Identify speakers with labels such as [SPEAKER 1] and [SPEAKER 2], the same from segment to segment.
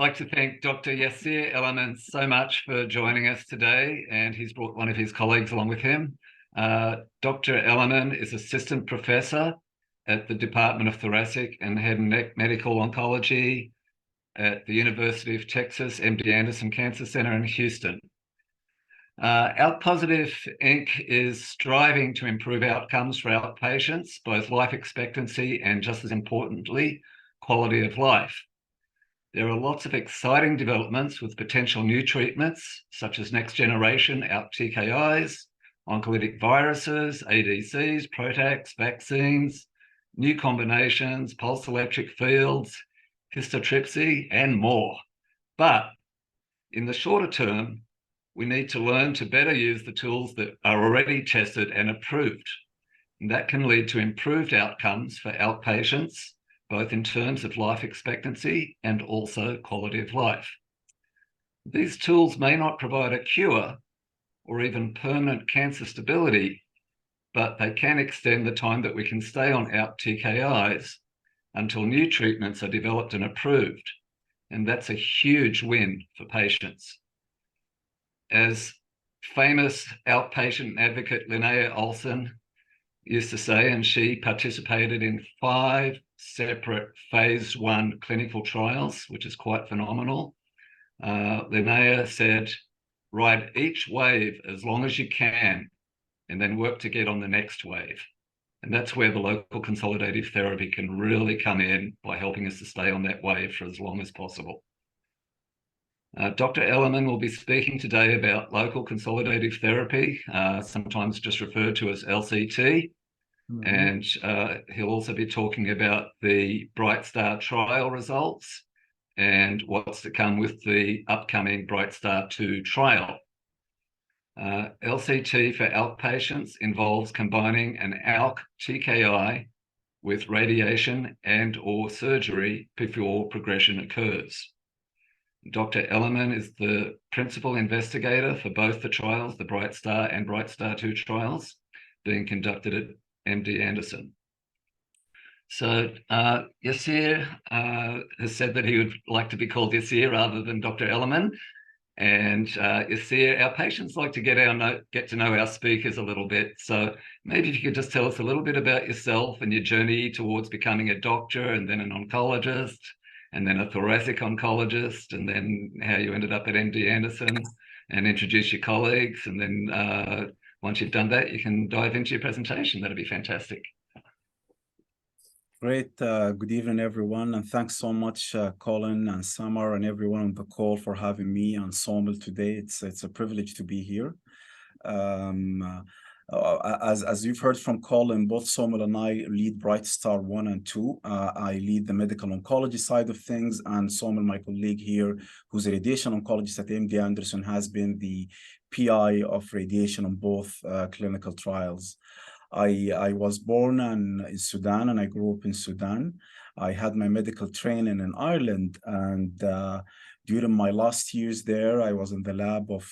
[SPEAKER 1] like to thank Dr. Yasir Elamin so much for joining us today, and he's brought one of his colleagues along with him. Dr. Elamin is Assistant Professor at the Department of Thoracic and Head and Neck Medical Oncology at the University of Texas MD Anderson Cancer Center in Houston. ALK Positive Inc. is striving to improve outcomes for ALK patients, both life expectancy and, just as importantly, quality of life. There are lots of exciting developments with potential new treatments, such as next-generation ALK TKIs, oncolytic viruses, ADCs, PROTACs, vaccines, new combinations, pulse electric fields, histotripsy, and more. But in the shorter term, we need to learn to better use the tools that are already tested and approved. And that can lead to improved outcomes for ALK patients, both in terms of life expectancy and also quality of life. These tools may not provide a cure or even permanent cancer stability, but they can extend the time that we can stay on ALK TKIs until new treatments are developed and approved. And that's a huge win for patients. As famous ALK patient advocate Linnea Olson used to say, and she participated in 5 separate phase 1 clinical trials, which is quite phenomenal. Linnea said, ride each wave as long as you can, and then work to get on the next wave. And that's where the local consolidative therapy can really come in by helping us to stay on that wave for as long as possible. Dr. Elamin will be speaking today about local consolidative therapy, sometimes just referred to as LCT. Mm-hmm. And he'll also be talking about the Brightstar trial results and what's to come with the upcoming Brightstar 2 trial. LCT for ALK patients involves combining an ALK TKI with radiation and/or surgery before progression occurs. Dr. Elamin is the principal investigator for both the trials, the Brightstar and Brightstar 2 trials, being conducted at MD Anderson. So Yasir has said that he would like to be called Yasir rather than Dr. Elamin. And Yasir, our patients like to get to know our speakers a little bit. So maybe if you could just tell us a little bit about yourself and your journey towards becoming a doctor and then an oncologist, and then a thoracic oncologist, and then how you ended up at MD Anderson, and introduce your colleagues. And then once you've done that, you can dive into your presentation. That'd be fantastic.
[SPEAKER 2] Great. Good evening, everyone. And thanks so much, Colin and Samar and everyone on the call for having me on Saumil today. It's a privilege to be here. As you've heard from Colin, both Saumil and I lead Brightstar 1 and 2. I lead the medical oncology side of things, and Saumil, my colleague here, who's a radiation oncologist at MD Anderson, has been the PI of radiation on both clinical trials. I was born in Sudan, and I grew up in Sudan. I had my medical training in Ireland, and during my last years there, I was in the lab of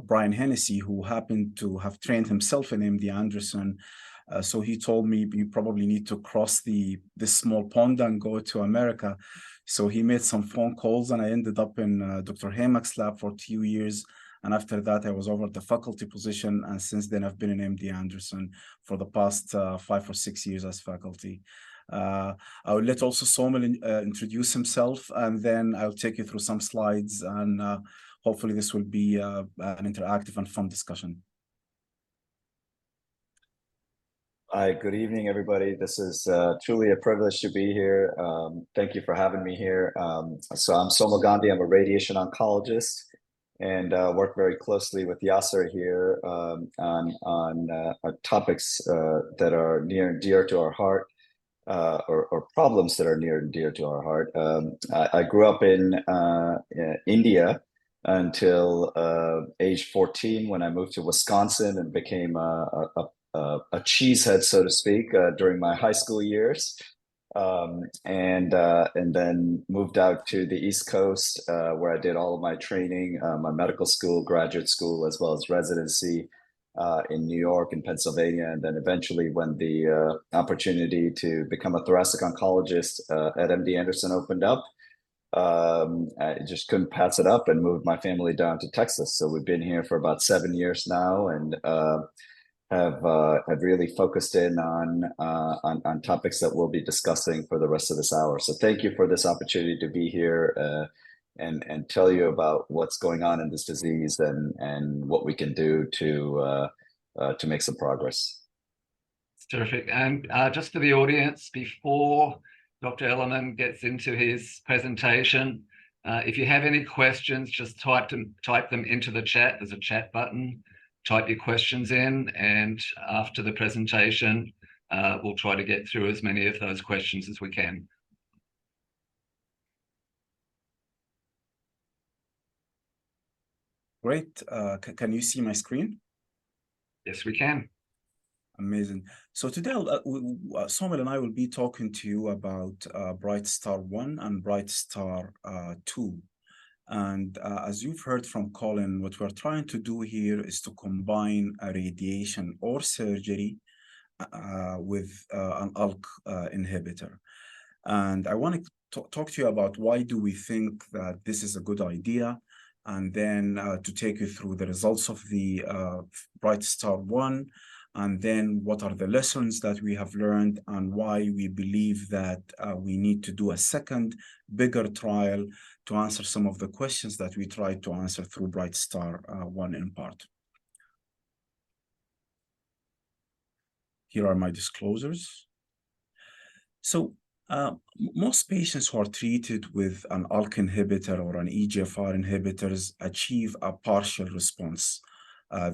[SPEAKER 2] Brian Hennessy, who happened to have trained himself in MD Anderson. So he told me, you probably need to cross this small pond and go to America. So he made some phone calls, and I ended up in Dr. Hamack's lab for 2 years. And after that, I was over the faculty position. And since then, I've been in MD Anderson for the past 5 or 6 years as faculty. I will let also Saumil introduce himself, and then I'll take you through some slides, and hopefully this will be an interactive and fun discussion.
[SPEAKER 3] Hi, good evening, everybody. This is truly a privilege to be here. Thank you for having me here. So I'm Saumil Gandhi. I'm a radiation oncologist, and work very closely with Yasir here on topics that are near and dear to our heart, or problems that are near and dear to our heart. I grew up in India until age 14, when I moved to Wisconsin and became a cheesehead, so to speak, during my high school years, and then moved out to the East Coast, where I did all of my training, my medical school, graduate school, as well as residency in New York and Pennsylvania. And then eventually, when the opportunity to become a thoracic oncologist at MD Anderson opened up, I just couldn't pass it up and moved my family down to Texas. So we've been here for about 7 years now, and have really focused in on topics that we'll be discussing for the rest of this hour. So thank you for this opportunity to be here and tell you about what's going on in this disease and what we can do to make some progress.
[SPEAKER 1] It's terrific. And just for the audience, before Dr. Elamin gets into his presentation, if you have any questions, just type them into the chat. There's a chat button. Type your questions in, and after the presentation, we'll try to get through as many of those questions as we can.
[SPEAKER 2] Great. Can you see my screen?
[SPEAKER 1] Yes, we can.
[SPEAKER 2] Amazing. So today, Saumil and I will be talking to you about Brightstar 1 and Brightstar 2. And as you've heard from Colin, what we're trying to do here is to combine a radiation or surgery with an ALK inhibitor. And I want to talk to you about why do we think that this is a good idea, and then to take you through the results of the Brightstar 1, and then what are the lessons that we have learned and why we believe that we need to do a second, bigger trial to answer some of the questions that we tried to answer through Brightstar 1 in part. Here are my disclosures. So most patients who are treated with an ALK inhibitor or an EGFR inhibitors achieve a partial response.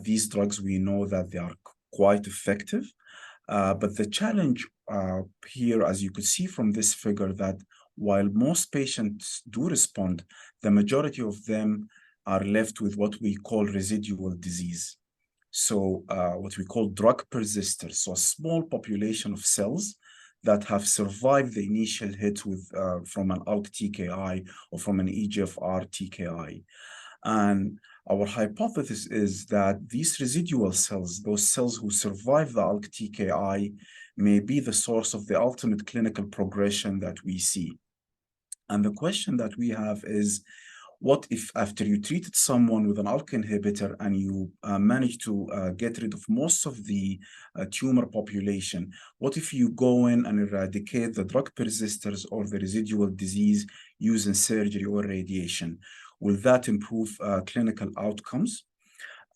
[SPEAKER 2] These drugs, we know that they are quite effective, but the challenge here, as you could see from this figure, that while most patients do respond, the majority of them are left with what we call residual disease. So what we call drug persisters, so a small population of cells that have survived the initial hit with from an ALK TKI or from an EGFR TKI. And our hypothesis is that these residual cells, those cells who survive the ALK TKI, may be the source of the ultimate clinical progression that we see. And the question that we have is, what if after you treated someone with an ALK inhibitor and you manage to get rid of most of the tumor population, what if you go in and eradicate the drug persisters or the residual disease using surgery or radiation? Will that improve clinical outcomes?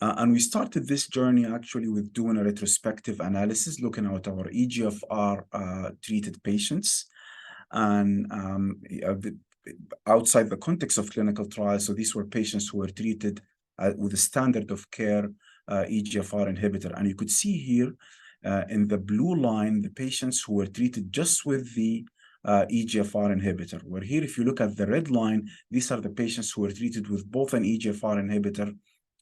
[SPEAKER 2] And we started this journey actually with doing a retrospective analysis, looking at our EGFR treated patients. And outside the context of clinical trials, so these were patients who were treated with a standard of care EGFR inhibitor. And you could see here in the blue line, the patients who were treated just with the EGFR inhibitor. Where here, if you look at the red line, these are the patients who were treated with both an EGFR inhibitor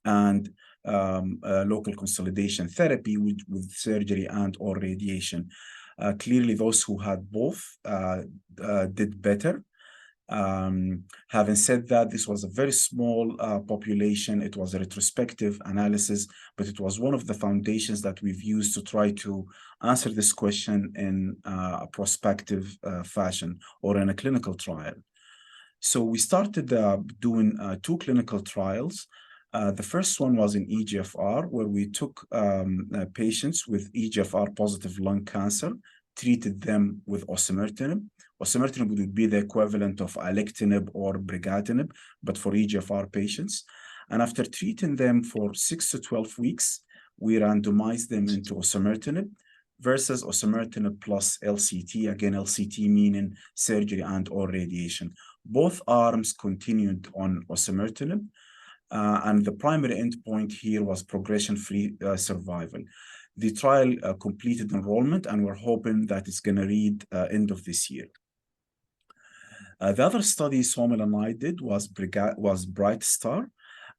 [SPEAKER 2] and local consolidation therapy with surgery and or radiation. Clearly, those who had both did better. Having said that, this was a very small population. It was a retrospective analysis, but it was one of the foundations that we've used to try to answer this question in a prospective fashion or in a clinical trial. So we started doing 2 clinical trials. The first one was in EGFR, where we took patients with EGFR positive lung cancer, treated them with osimertinib. Osimertinib would be the equivalent of alectinib or brigatinib, but for EGFR patients. And after treating them for 6 to 12 weeks, we randomized them into osimertinib versus osimertinib plus LCT, again, LCT meaning surgery and or radiation. Both arms continued on osimertinib, and the primary endpoint here was progression-free survival. The trial completed enrollment, and we're hoping that it's going to read end of this year. The other study Saumil and I did was Brightstar.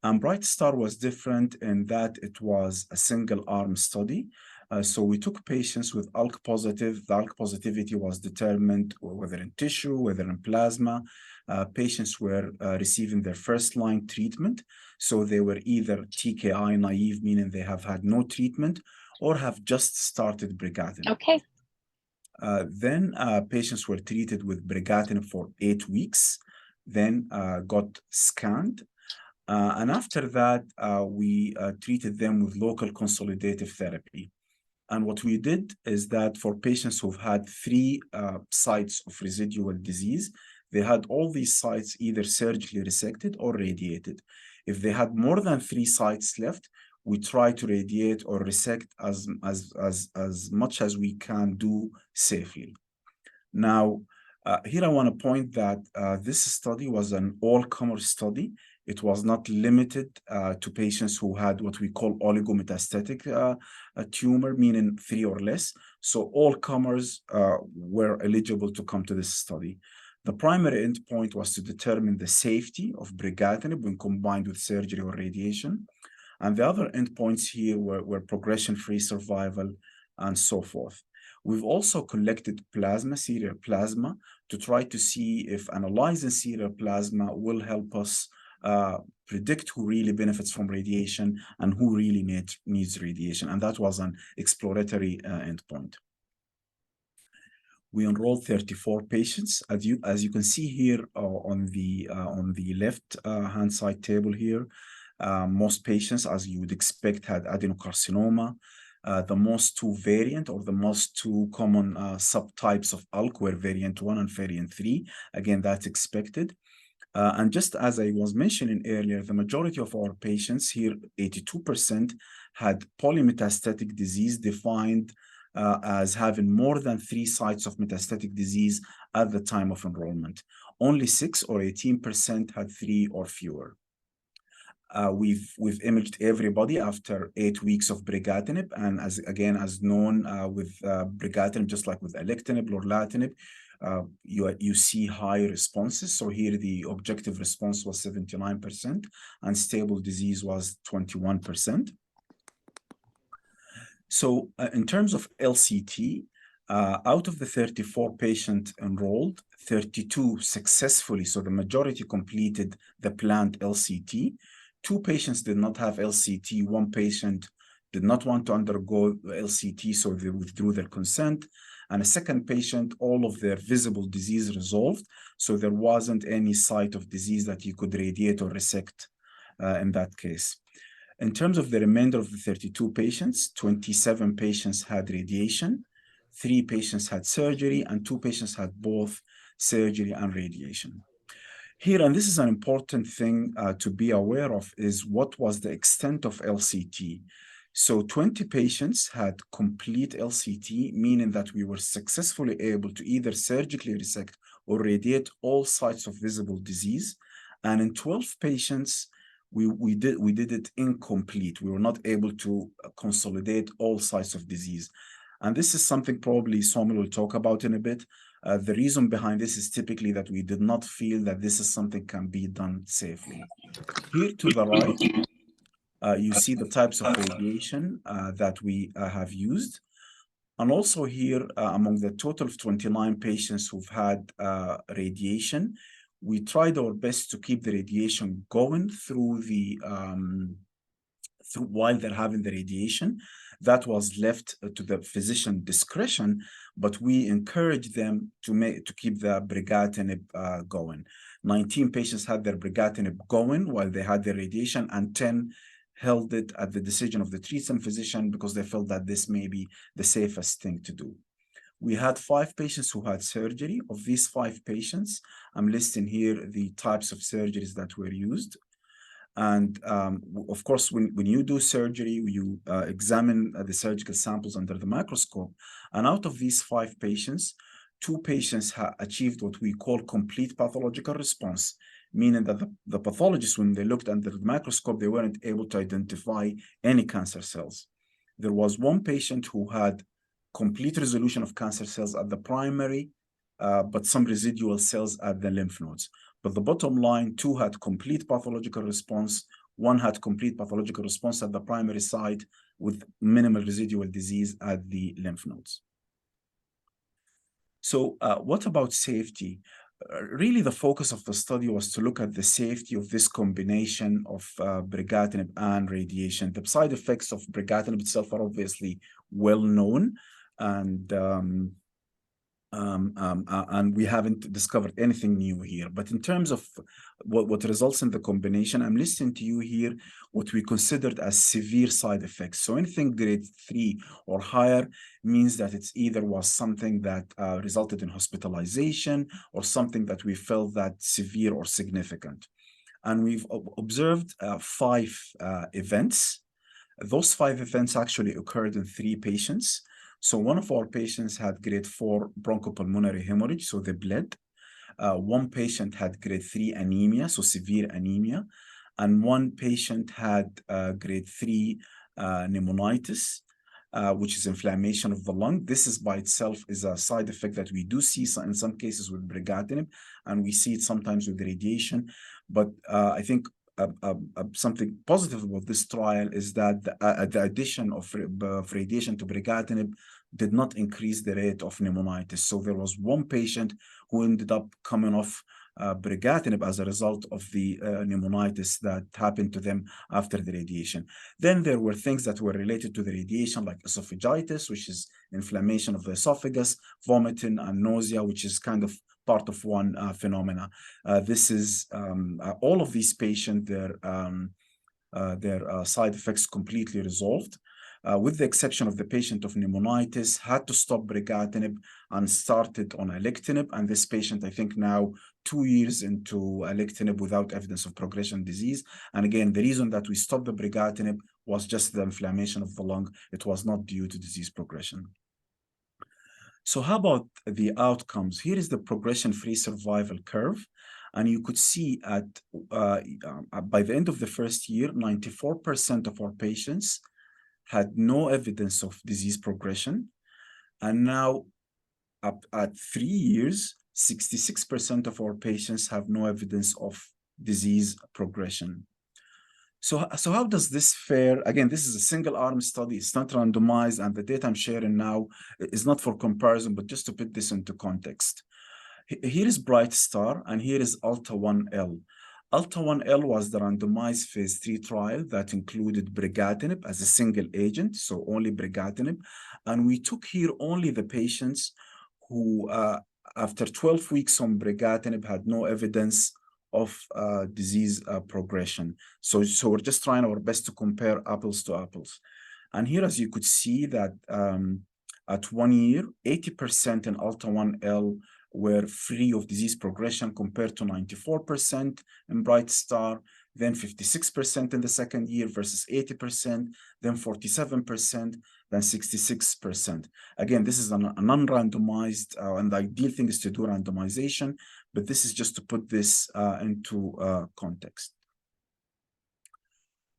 [SPEAKER 2] And Brightstar was different in that it was a single-arm study. So we took patients with ALK positive. The ALK positivity was determined whether in tissue, whether in plasma. Patients were receiving their first-line treatment. So they were either TKI naive, meaning they have had no treatment, or have just started brigatinib.
[SPEAKER 4] Okay.
[SPEAKER 2] Then patients were treated with brigatinib for 8 weeks. then got scanned. And after that, we treated them with local consolidative therapy. And what we did is that for patients who've had 3 sites of residual disease, they had all these sites either surgically resected or radiated. If they had more than 3 sites left, we try to radiate or resect as much as we can do safely. Now, here I want to point that this study was an all-comer study. It was not limited to patients who had what we call oligometastatic tumor, meaning 3 or less. So all comers were eligible to come to this study. The primary endpoint was to determine the safety of brigatinib when combined with surgery or radiation. And the other endpoints here were progression-free survival and so forth. We've also collected plasma, serial plasma, to try to see if analyzing serial plasma will help us predict who really benefits from radiation and who really needs radiation. And that was an exploratory endpoint. We enrolled 34 patients. As you can see here on the left hand side table here, most patients, as you would expect, had adenocarcinoma. The most 2 variant or the most 2 common subtypes of ALK were variant 1 and variant 3. Again, that's expected. And just as I was mentioning earlier, the majority of our patients here, 82%, had polymetastatic disease defined as having more than 3 sites of metastatic disease at the time of enrollment. Only 6 or 18% had 3 or fewer. We've imaged everybody after 8 weeks of brigatinib, and as known with brigatinib, just like with alectinib, lorlatinib, you see high responses. So here the objective response was 79% and stable disease was 21%. So in terms of LCT, out of the 34 patients enrolled, 32 successfully, so the majority completed the planned LCT. 2 patients did not have LCT. 1 patient did not want to undergo LCT, so they withdrew their consent. And a second patient, all of their visible disease resolved, so there wasn't any site of disease that you could radiate or resect in that case. In terms of the remainder of the 32 patients, 27 patients had radiation, 3 patients had surgery, and 2 patients had both surgery and radiation. Here, and this is an important thing to be aware of, is what was the extent of LCT. So 20 patients had complete LCT, meaning that we were successfully able to either surgically resect or radiate all sites of visible disease. And in 12 patients, we did it incomplete. We were not able to consolidate all sites of disease. And this is something probably Saumil will talk about in a bit. The reason behind this is typically that we did not feel that this is something can be done safely. Here to the right, you see the types of radiation that we have used. And also here, among the total of 29 patients who've had radiation, we tried our best to keep the radiation going through while they're having the radiation. That was left to the physician discretion, but we encouraged them to keep the brigatinib going. 19 patients had their brigatinib going while they had their radiation, and 10 held it at the decision of the treating physician because they felt that this may be the safest thing to do. We had 5 patients who had surgery. Of these 5 patients, I'm listing here the types of surgeries that were used. And of course, when you do surgery, you examine the surgical samples under the microscope. And out of these 5 patients, 2 patients achieved what we call complete pathological response, meaning that the pathologists, when they looked under the microscope, they weren't able to identify any cancer cells. There was 1 patient who had complete resolution of cancer cells at the primary, but some residual cells at the lymph nodes. But the bottom line, 2 had complete pathological response, 1 had complete pathological response at the primary site with minimal residual disease at the lymph nodes. So what about safety? Really, the focus of the study was to look at the safety of this combination of brigatinib and radiation. The side effects of brigatinib itself are obviously well known, and and we haven't discovered anything new here. But in terms of what results in the combination, I'm listing to you here what we considered as severe side effects. So anything grade 3 or higher means that it's either was something that resulted in hospitalization or something that we felt that severe or significant. And we've observed 5 events. Those 5 events actually occurred in 3 patients. So one of our patients had grade 4 bronchopulmonary hemorrhage, so they bled. One patient had grade 3 anemia, so severe anemia. And one patient had grade 3 pneumonitis, which is inflammation of the lung. This is by itself is a side effect that we do see in some cases with brigatinib, and we see it sometimes with radiation. But I think something positive about this trial is that the addition of radiation to brigatinib did not increase the rate of pneumonitis. So there was one patient who ended up coming off brigatinib as a result of the pneumonitis that happened to them after the radiation. Then there were things that were related to the radiation, like esophagitis, which is inflammation of the esophagus, vomiting, and nausea, which is kind of part of one phenomena. This is all of these patients, their side effects completely resolved, with the exception of the patient of pneumonitis, had to stop brigatinib and started on alectinib. And this patient, I think now 2 years into alectinib without evidence of progression disease. And again, the reason that we stopped the brigatinib was just the inflammation of the lung. It was not due to disease progression. So how about the outcomes? Here is the progression-free survival curve. And you could see at by the end of the first year, 94% of our patients had no evidence of disease progression. And now at 3 years, 66% of our patients have no evidence of disease progression. So how does this fare? Again, this is a single-arm study. It's not randomized, and the data I'm sharing now is not for comparison, but just to put this into context. Here is Brightstar, and here is ALKtALK. ALKtALK was the randomized phase 3 trial that included brigatinib as a single agent, so only brigatinib. And we took here only the patients who, after 12 weeks on brigatinib, had no evidence of disease progression. So we're just trying our best to compare apples to apples. And here, as you could see, that at 1 year, 80% in ALKtALK were free of disease progression compared to 94% in Brightstar, then 56% in the second year versus 80%, then 47%, then 66%. Again, this is a non-randomized, and the ideal thing is to do randomization, but this is just to put this into context.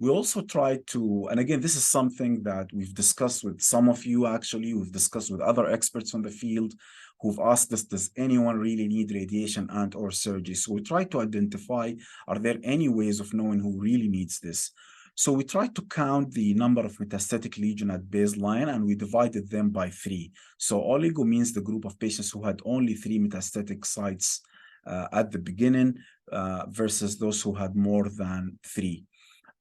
[SPEAKER 2] We also tried to, and again, this is something that we've discussed with some of you, actually, we've discussed with other experts on the field who've asked us, does anyone really need radiation and or surgery? So we tried to identify, are there any ways of knowing who really needs this? So we tried to count the number of metastatic lesions at baseline, and we divided them by 3. So oligo means the group of patients who had only 3 metastatic sites at the beginning versus those who had more than 3.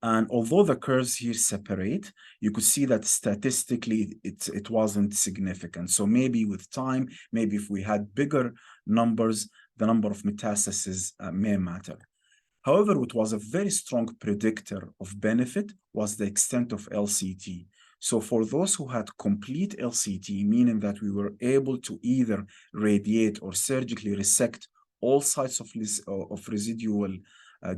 [SPEAKER 2] And although the curves here separate, you could see that statistically it wasn't significant. So maybe with time, maybe if we had bigger numbers, the number of metastases may matter. However, what was a very strong predictor of benefit was the extent of LCT. So for those who had complete LCT, meaning that we were able to either radiate or surgically resect all sites of residual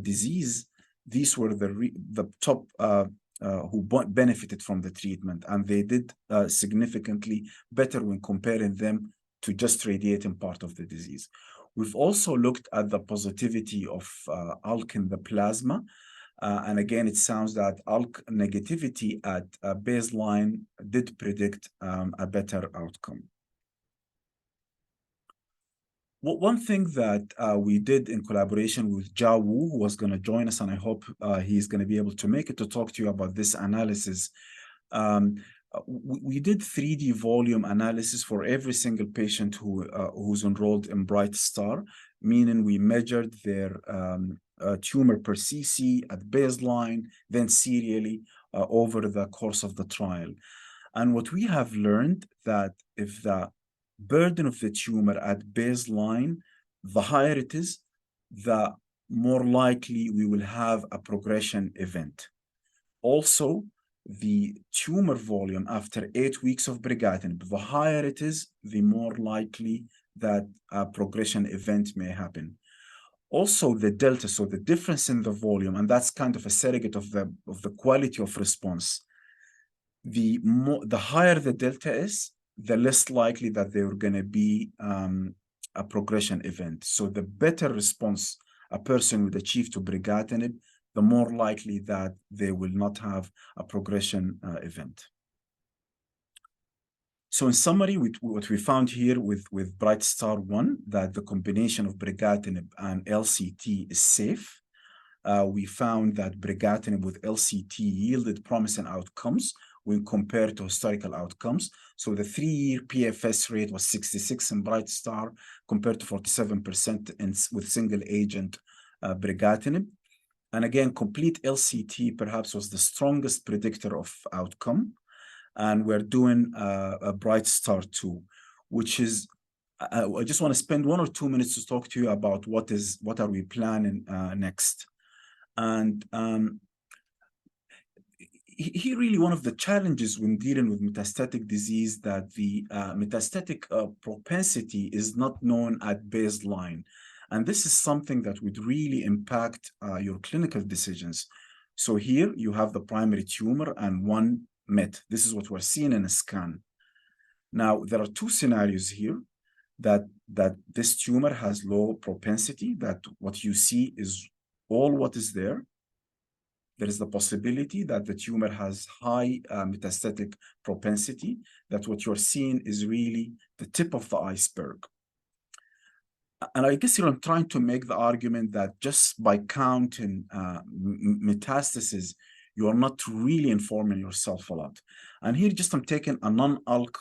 [SPEAKER 2] disease, these were the top who benefited from the treatment, and they did significantly better when comparing them to just radiating part of the disease. We've also looked at the positivity of ALK in the plasma, and again, it sounds that ALK negativity at baseline did predict a better outcome. One thing that we did in collaboration with Jia Wu, who was going to join us, and I hope he's going to be able to make it to talk to you about this analysis. We did 3D volume analysis for every single patient who's enrolled in Brightstar, meaning we measured their tumor per cc at baseline, then serially over the course of the trial. And what we have learned that if the burden of the tumor at baseline, the higher it is, the more likely we will have a progression event. Also, the tumor volume after 8 weeks of brigatinib, the higher it is, the more likely that a progression event may happen. Also, the delta, so the difference in the volume, and that's kind of a surrogate of the quality of response. The higher the delta is, the less likely that there are going to be a progression event. So the better response a person would achieve to brigatinib, the more likely that they will not have a progression event. So in summary, what we found here with Brightstar 1, that the combination of brigatinib and LCT is safe. We found that brigatinib with LCT yielded promising outcomes when compared to historical outcomes. So the 3-year PFS rate was 66 in Brightstar compared to 47% with single agent brigatinib. And again, complete LCT perhaps was the strongest predictor of outcome. And we're doing a Brightstar 2, which is, I just want to spend 1 or 2 minutes to talk to you about what are we planning next. And here really one of the challenges when dealing with metastatic disease that the metastatic propensity is not known at baseline. And this is something that would really impact your clinical decisions. So here you have the primary tumor and 1 met. This is what we're seeing in a scan. Now, there are 2 scenarios here that this tumor has low propensity, that what you see is all what is there. There is the possibility that the tumor has high metastatic propensity, that what you're seeing is really the tip of the iceberg. And I guess I'm trying to make the argument that just by counting metastasis, you are not really informing yourself a lot. And here just I'm taking a non-ALK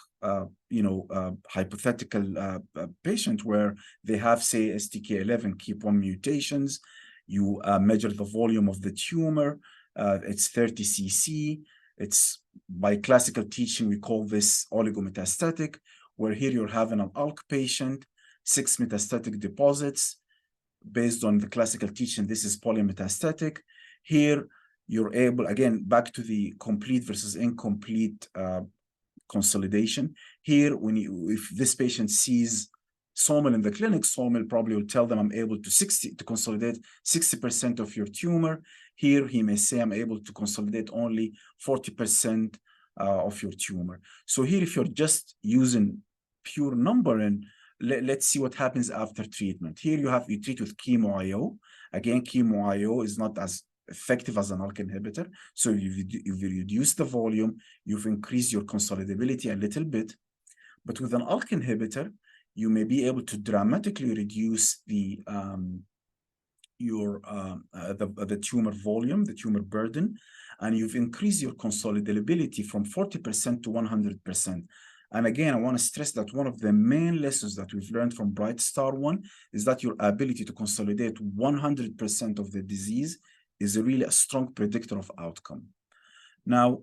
[SPEAKER 2] hypothetical patient where they have, say, STK11 KEAP1 mutations. You measure the volume of the tumor. It's 30 cc. It's, by classical teaching, we call this oligometastatic, where here you're having an ALK patient, 6 metastatic deposits. Based on the classical teaching, this is polymetastatic. Here, you're able, again, back to the complete versus incomplete consolidation. Here, if this patient sees Saumil in the clinic, Saumil probably will tell them, I'm able to consolidate 60% of your tumor. Here, he may say, I'm able to consolidate only 40% of your tumor. So here, if you're just using pure numbering, let's see what happens after treatment. Here, you treat with chemo-IO. Again, chemo-IO is not as effective as an ALK inhibitor. So if you reduce the volume, you've increased your consolidability a little bit. But with an ALK inhibitor, you may be able to dramatically reduce the tumor volume, the tumor burden, and you've increased your consolidability from 40% to 100%. And again, I want to stress that one of the main lessons that we've learned from Brightstar 1 is that your ability to consolidate 100% of the disease is really a strong predictor of outcome. Now,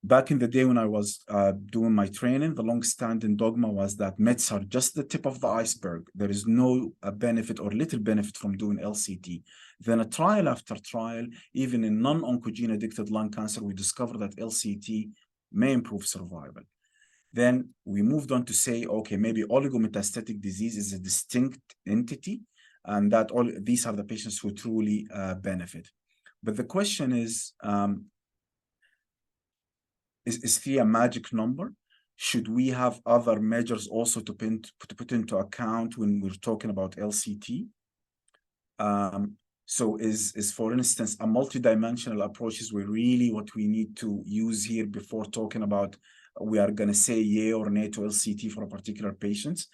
[SPEAKER 2] back in the day when I was doing my training, the long-standing dogma was that mets are just the tip of the iceberg. There is no benefit or little benefit from doing LCT. Then a trial after trial, even in non-oncogene addicted lung cancer, we discovered that LCT may improve survival. Then we moved on to say, okay, maybe oligometastatic disease is a distinct entity, and that all these are the patients who truly benefit. But the question is 3 a magic number? Should we have other measures also to put into account when we're talking about LCT? So is for instance, a multidimensional approach is really what we need to use here before talking about we are going to say yay or nay to LCT for a particular patient?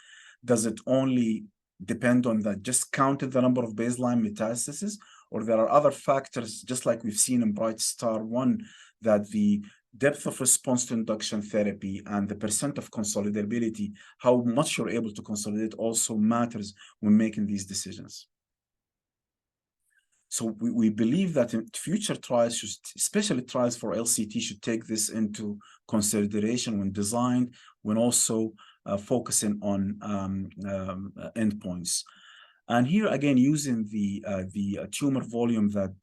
[SPEAKER 2] Does it only depend on that just counted the number of baseline metastases, or there are other factors, just like we've seen in Brightstar 1, that the depth of response to induction therapy and the percent of consolidability, how much you're able to consolidate, also matters when making these decisions. So we believe that in future trials, especially trials for LCT, should take this into consideration when designed, when also focusing on endpoints. And here again, using the tumor volume that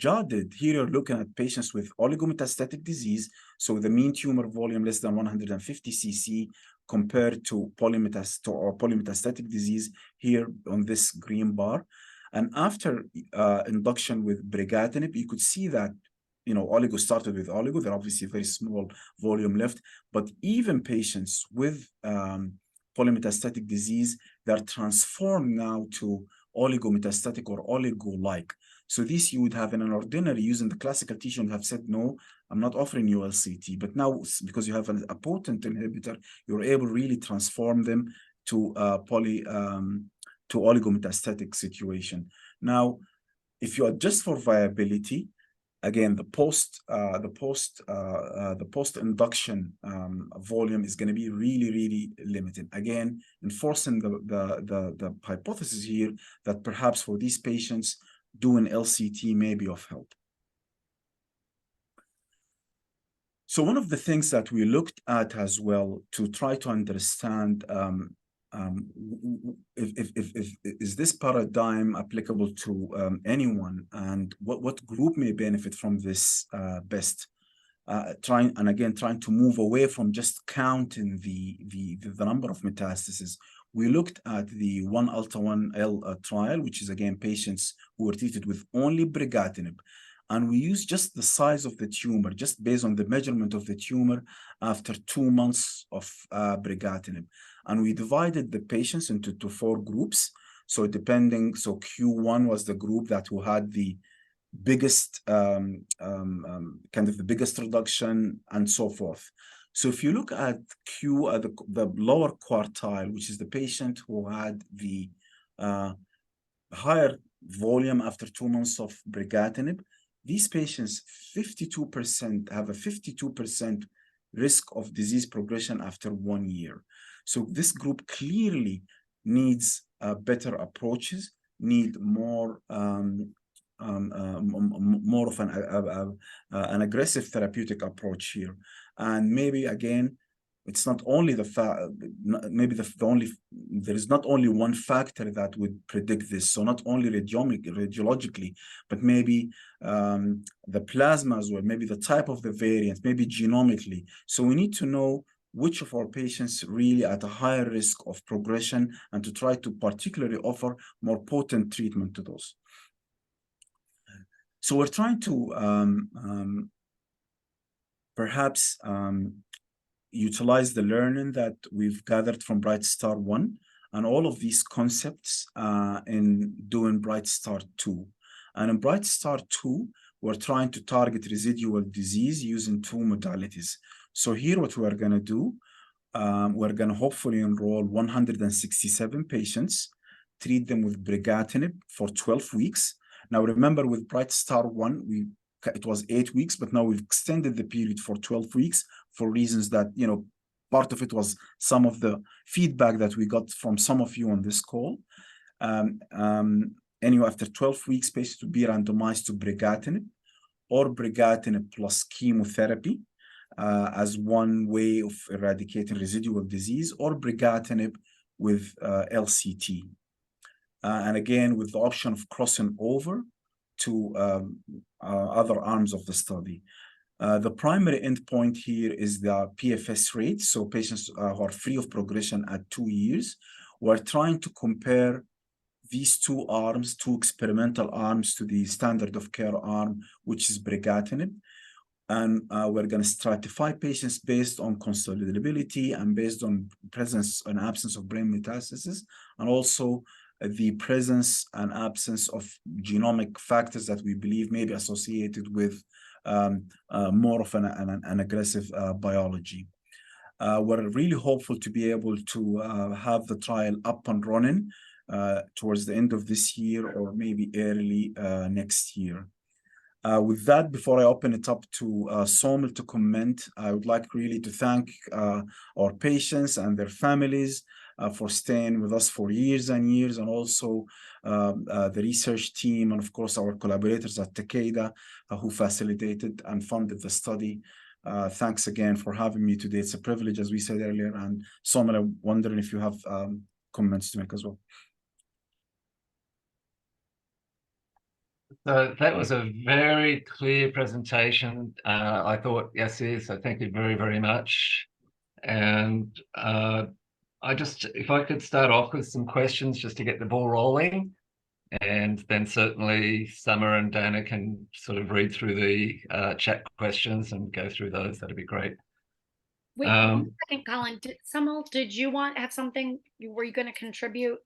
[SPEAKER 2] Ja did, here you're looking at patients with oligometastatic disease, so the mean tumor volume less than 150 cc compared to polymetastatic disease here on this green bar. And after induction with brigatinib, you could see that, you know, oligo started with oligo. They're obviously very small volume left, but even patients with polymetastatic disease, they're transformed now to oligometastatic or oligo-like. So this you would have in an ordinary using the classical tissue and have said, no, I'm not offering you LCT. But now, because you have a potent inhibitor, you're able to really transform them to to oligometastatic situation. Now, if you adjust for viability, again, the post induction volume is going to be really limited. Again, enforcing the hypothesis here that perhaps for these patients, doing LCT may be of help. So one of the things that we looked at as well to try to understand is this paradigm applicable to anyone, and what group may benefit from this best? Trying to move away from just counting the number of metastases. We looked at the ALKtALK trial, which is again patients who were treated with only brigatinib. And we used just the size of the tumor, just based on the measurement of the tumor after 2 months of brigatinib. And we divided the patients into 4 groups. So Q1 was the group that who had the biggest, kind of the biggest reduction and so forth. So if you look at the lower quartile, which is the patient who had the higher volume after 2 months of brigatinib, these patients, 52% have a 52% risk of disease progression after 1 year. So this group clearly needs better approaches, need more of an aggressive therapeutic approach here. And maybe again, it's not only there is not only one factor that would predict this. So not only radiologically, but maybe the plasma as well, maybe the type of the variant, maybe genomically. So we need to know which of our patients really at a higher risk of progression and to try to particularly offer more potent treatment to those. So we're trying to perhaps utilize the learning that we've gathered from Brightstar 1 and all of these concepts in doing Brightstar 2. And in Brightstar 2, we're trying to target residual disease using 2 modalities. So here what we're going to do, we're going to hopefully enroll 167 patients, treat them with brigatinib for 12 weeks. Now remember with Brightstar 1, it was 8 weeks, but now we've extended the period for 12 weeks for reasons that, you know, part of it was some of the feedback that we got from some of you on this call. Anyway, after 12 weeks, patients would be randomized to brigatinib or brigatinib plus chemotherapy as one way of eradicating residual disease, or brigatinib with LCT. And again, with the option of crossing over to other arms of the study. The primary endpoint here is the PFS rate, so patients who are free of progression at 2 years. We're trying to compare these 2 arms, 2 experimental arms, to the standard of care arm, which is brigatinib. And we're going to stratify patients based on consolidability and based on presence and absence of brain metastasis, and also the presence and absence of genomic factors that we believe may be associated with more of an aggressive biology. We're really hopeful to be able to have the trial up and running towards the end of this year or maybe early next year. With that, before I open it up to Saumil to comment, I would like really to thank our patients and their families for staying with us for years and years, and also the research team, and of course our collaborators at Takeda who facilitated and funded the study. Thanks again for having me today. It's a privilege, as we said earlier. And Saumil, I'm wondering if you have comments to make as well.
[SPEAKER 1] So that was a very clear presentation, I thought, Yasir, so thank you very, very much. And if I could start off with some questions just to get the ball rolling, and then certainly Summer and Dana can sort of read through the chat questions and go through those. That'd be great.
[SPEAKER 4] Wait, 1 second, Colin. Saumil, did you have something? Were you going to contribute?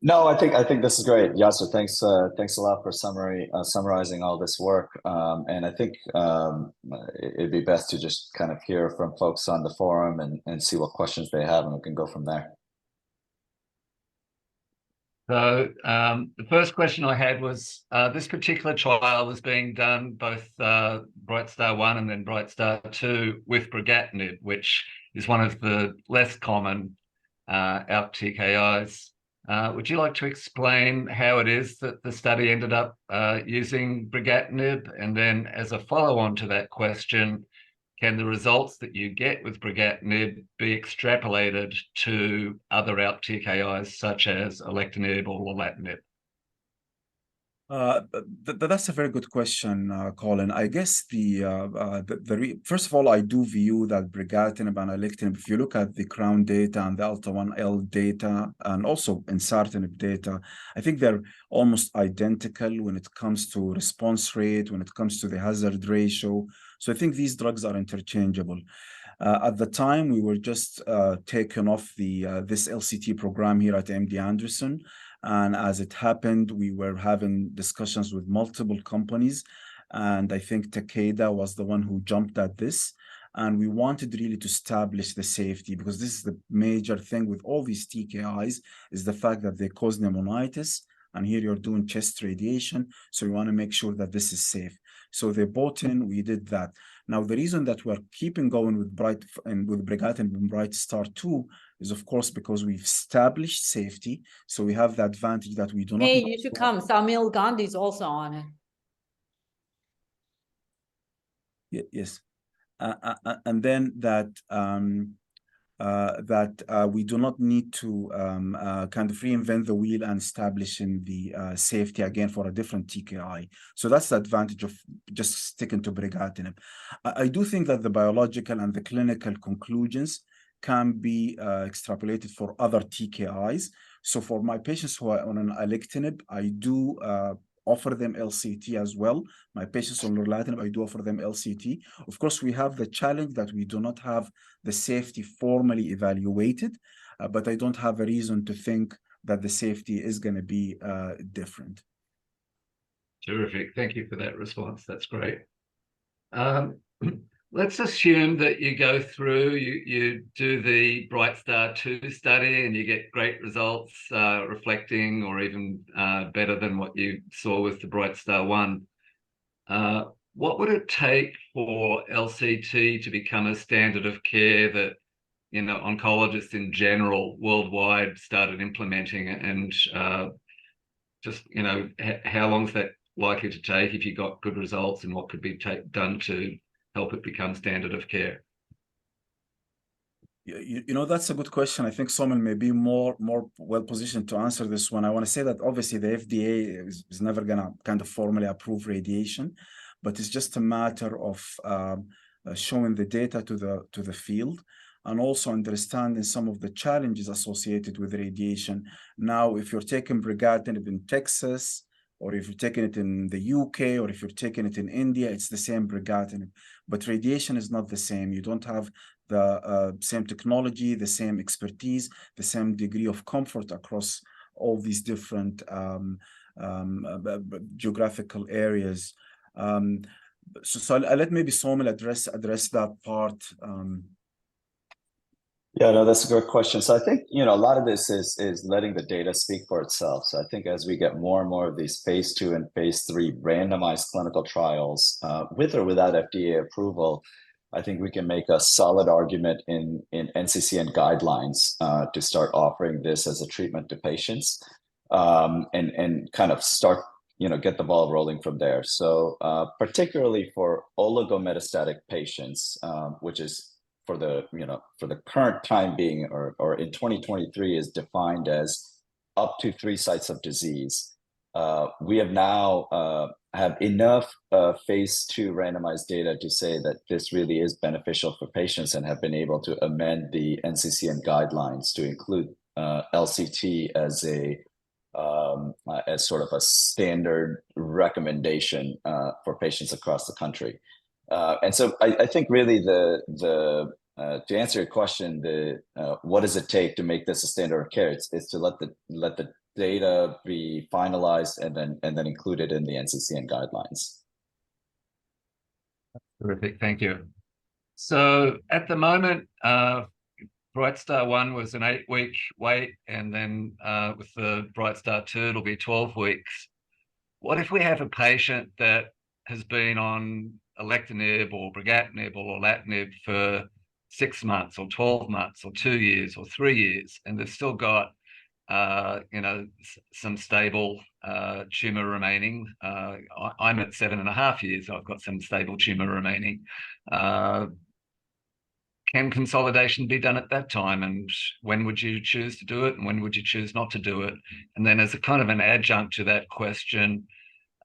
[SPEAKER 3] No, I think this is great. Yasir, thanks a lot for summarizing all this work. And I think it'd be best to just kind of hear from folks on the forum and see what questions they have, and we can go from there.
[SPEAKER 1] So the first question I had was, this particular trial was being done both Brightstar 1 and then Brightstar 2 with brigatinib, which is one of the less common ALK TKIs. Would you like to explain how it is that the study ended up using brigatinib? And then as a follow-on to that question, can the results that you get with brigatinib be extrapolated to other ALK TKIs such as alectinib or lorlatinib?
[SPEAKER 2] That's a very good question, Colin. I guess first of all, I do view that brigatinib and alectinib, if you look at the CROWN data and the ALTA-1L data and also ensartinib data, I think they're almost identical when it comes to response rate, when it comes to the hazard ratio. So I think these drugs are interchangeable. At the time, we were just taken off this LCT program here at MD Anderson. And as it happened, we were having discussions with multiple companies. And I think Takeda was the one who jumped at this. And we wanted really to establish the safety, because this is the major thing with all these TKIs, is the fact that they cause pneumonitis. And here you're doing chest radiation. So we want to make sure that this is safe. So they bought in, we did that. Now, the reason that we're keeping going with brigatinib and Brightstar 2 is, of course, because we've established safety. So we have the advantage that we do not.
[SPEAKER 5] Hey, you should come. Saumil Gandhi is also on it.
[SPEAKER 2] Yes. And then that we do not need to kind of reinvent the wheel and establishing the safety again for a different TKI. So that's the advantage of just sticking to brigatinib. I do think that the biological and the clinical conclusions can be extrapolated for other TKIs. So for my patients who are on an alectinib, I do offer them LCT as well. My patients on lorlatinib, I do offer them LCT. Of course, we have the challenge that we do not have the safety formally evaluated, but I don't have a reason to think that the safety is going to be different.
[SPEAKER 1] Terrific. Thank you for that response. That's great. Let's assume that you go through, you do the Brightstar 2 study and you get great results reflecting or even better than what you saw with the Brightstar 1. What would it take for LCT to become a standard of care that, you know, oncologists in general worldwide started implementing, and just, you know, how long is that likely to take if you got good results, and what could be done to help it become standard of care?
[SPEAKER 2] You know, that's a good question. I think Saumil may be more well positioned to answer this one. I want to say that obviously the FDA is never going to kind of formally approve radiation, but it's just a matter of showing the data to the field, and also understanding some of the challenges associated with radiation. Now, if you're taking brigatinib in Texas, or if you're taking it in the UK, or if you're taking it in India, it's the same brigatinib. But radiation is not the same. You don't have the same technology, the same expertise, the same degree of comfort across all these different geographical areas. So I'll let maybe Saumil address that part.
[SPEAKER 3] Yeah, no, that's a good question. So I think, you know, a lot of this is letting the data speak for itself. So I think as we get more and more of these phase 2 and phase 3 randomized clinical trials, with or without FDA approval, I think we can make a solid argument in NCCN guidelines to start offering this as a treatment to patients, and kind of start, get the ball rolling from there. So particularly for oligometastatic patients, which is for the current time being, or in 2023 is defined as up to 3 sites of disease. We have now have enough phase 2 randomized data to say that this really is beneficial for patients, and have been able to amend the NCCN guidelines to include LCT as sort of a standard recommendation for patients across the country. And so I think really to answer your question, what does it take to make this a standard of care? It's to let the data be finalized and then included in the NCCN guidelines.
[SPEAKER 1] Terrific, thank you. So at the moment, Brightstar 1 was an 8-week wait, and then with the Brightstar 2, it'll be 12 weeks. What if we have a patient that has been on alectinib or brigatinib or lorlatinib for 6 months or 12 months or 2 years or 3 years, and they've still got some stable tumor remaining? I'm at 7.5 years. I've got some stable tumor remaining. Can consolidation be done at that time? And when would you choose to do it? And when would you choose not to do it? And then as a kind of an adjunct to that question,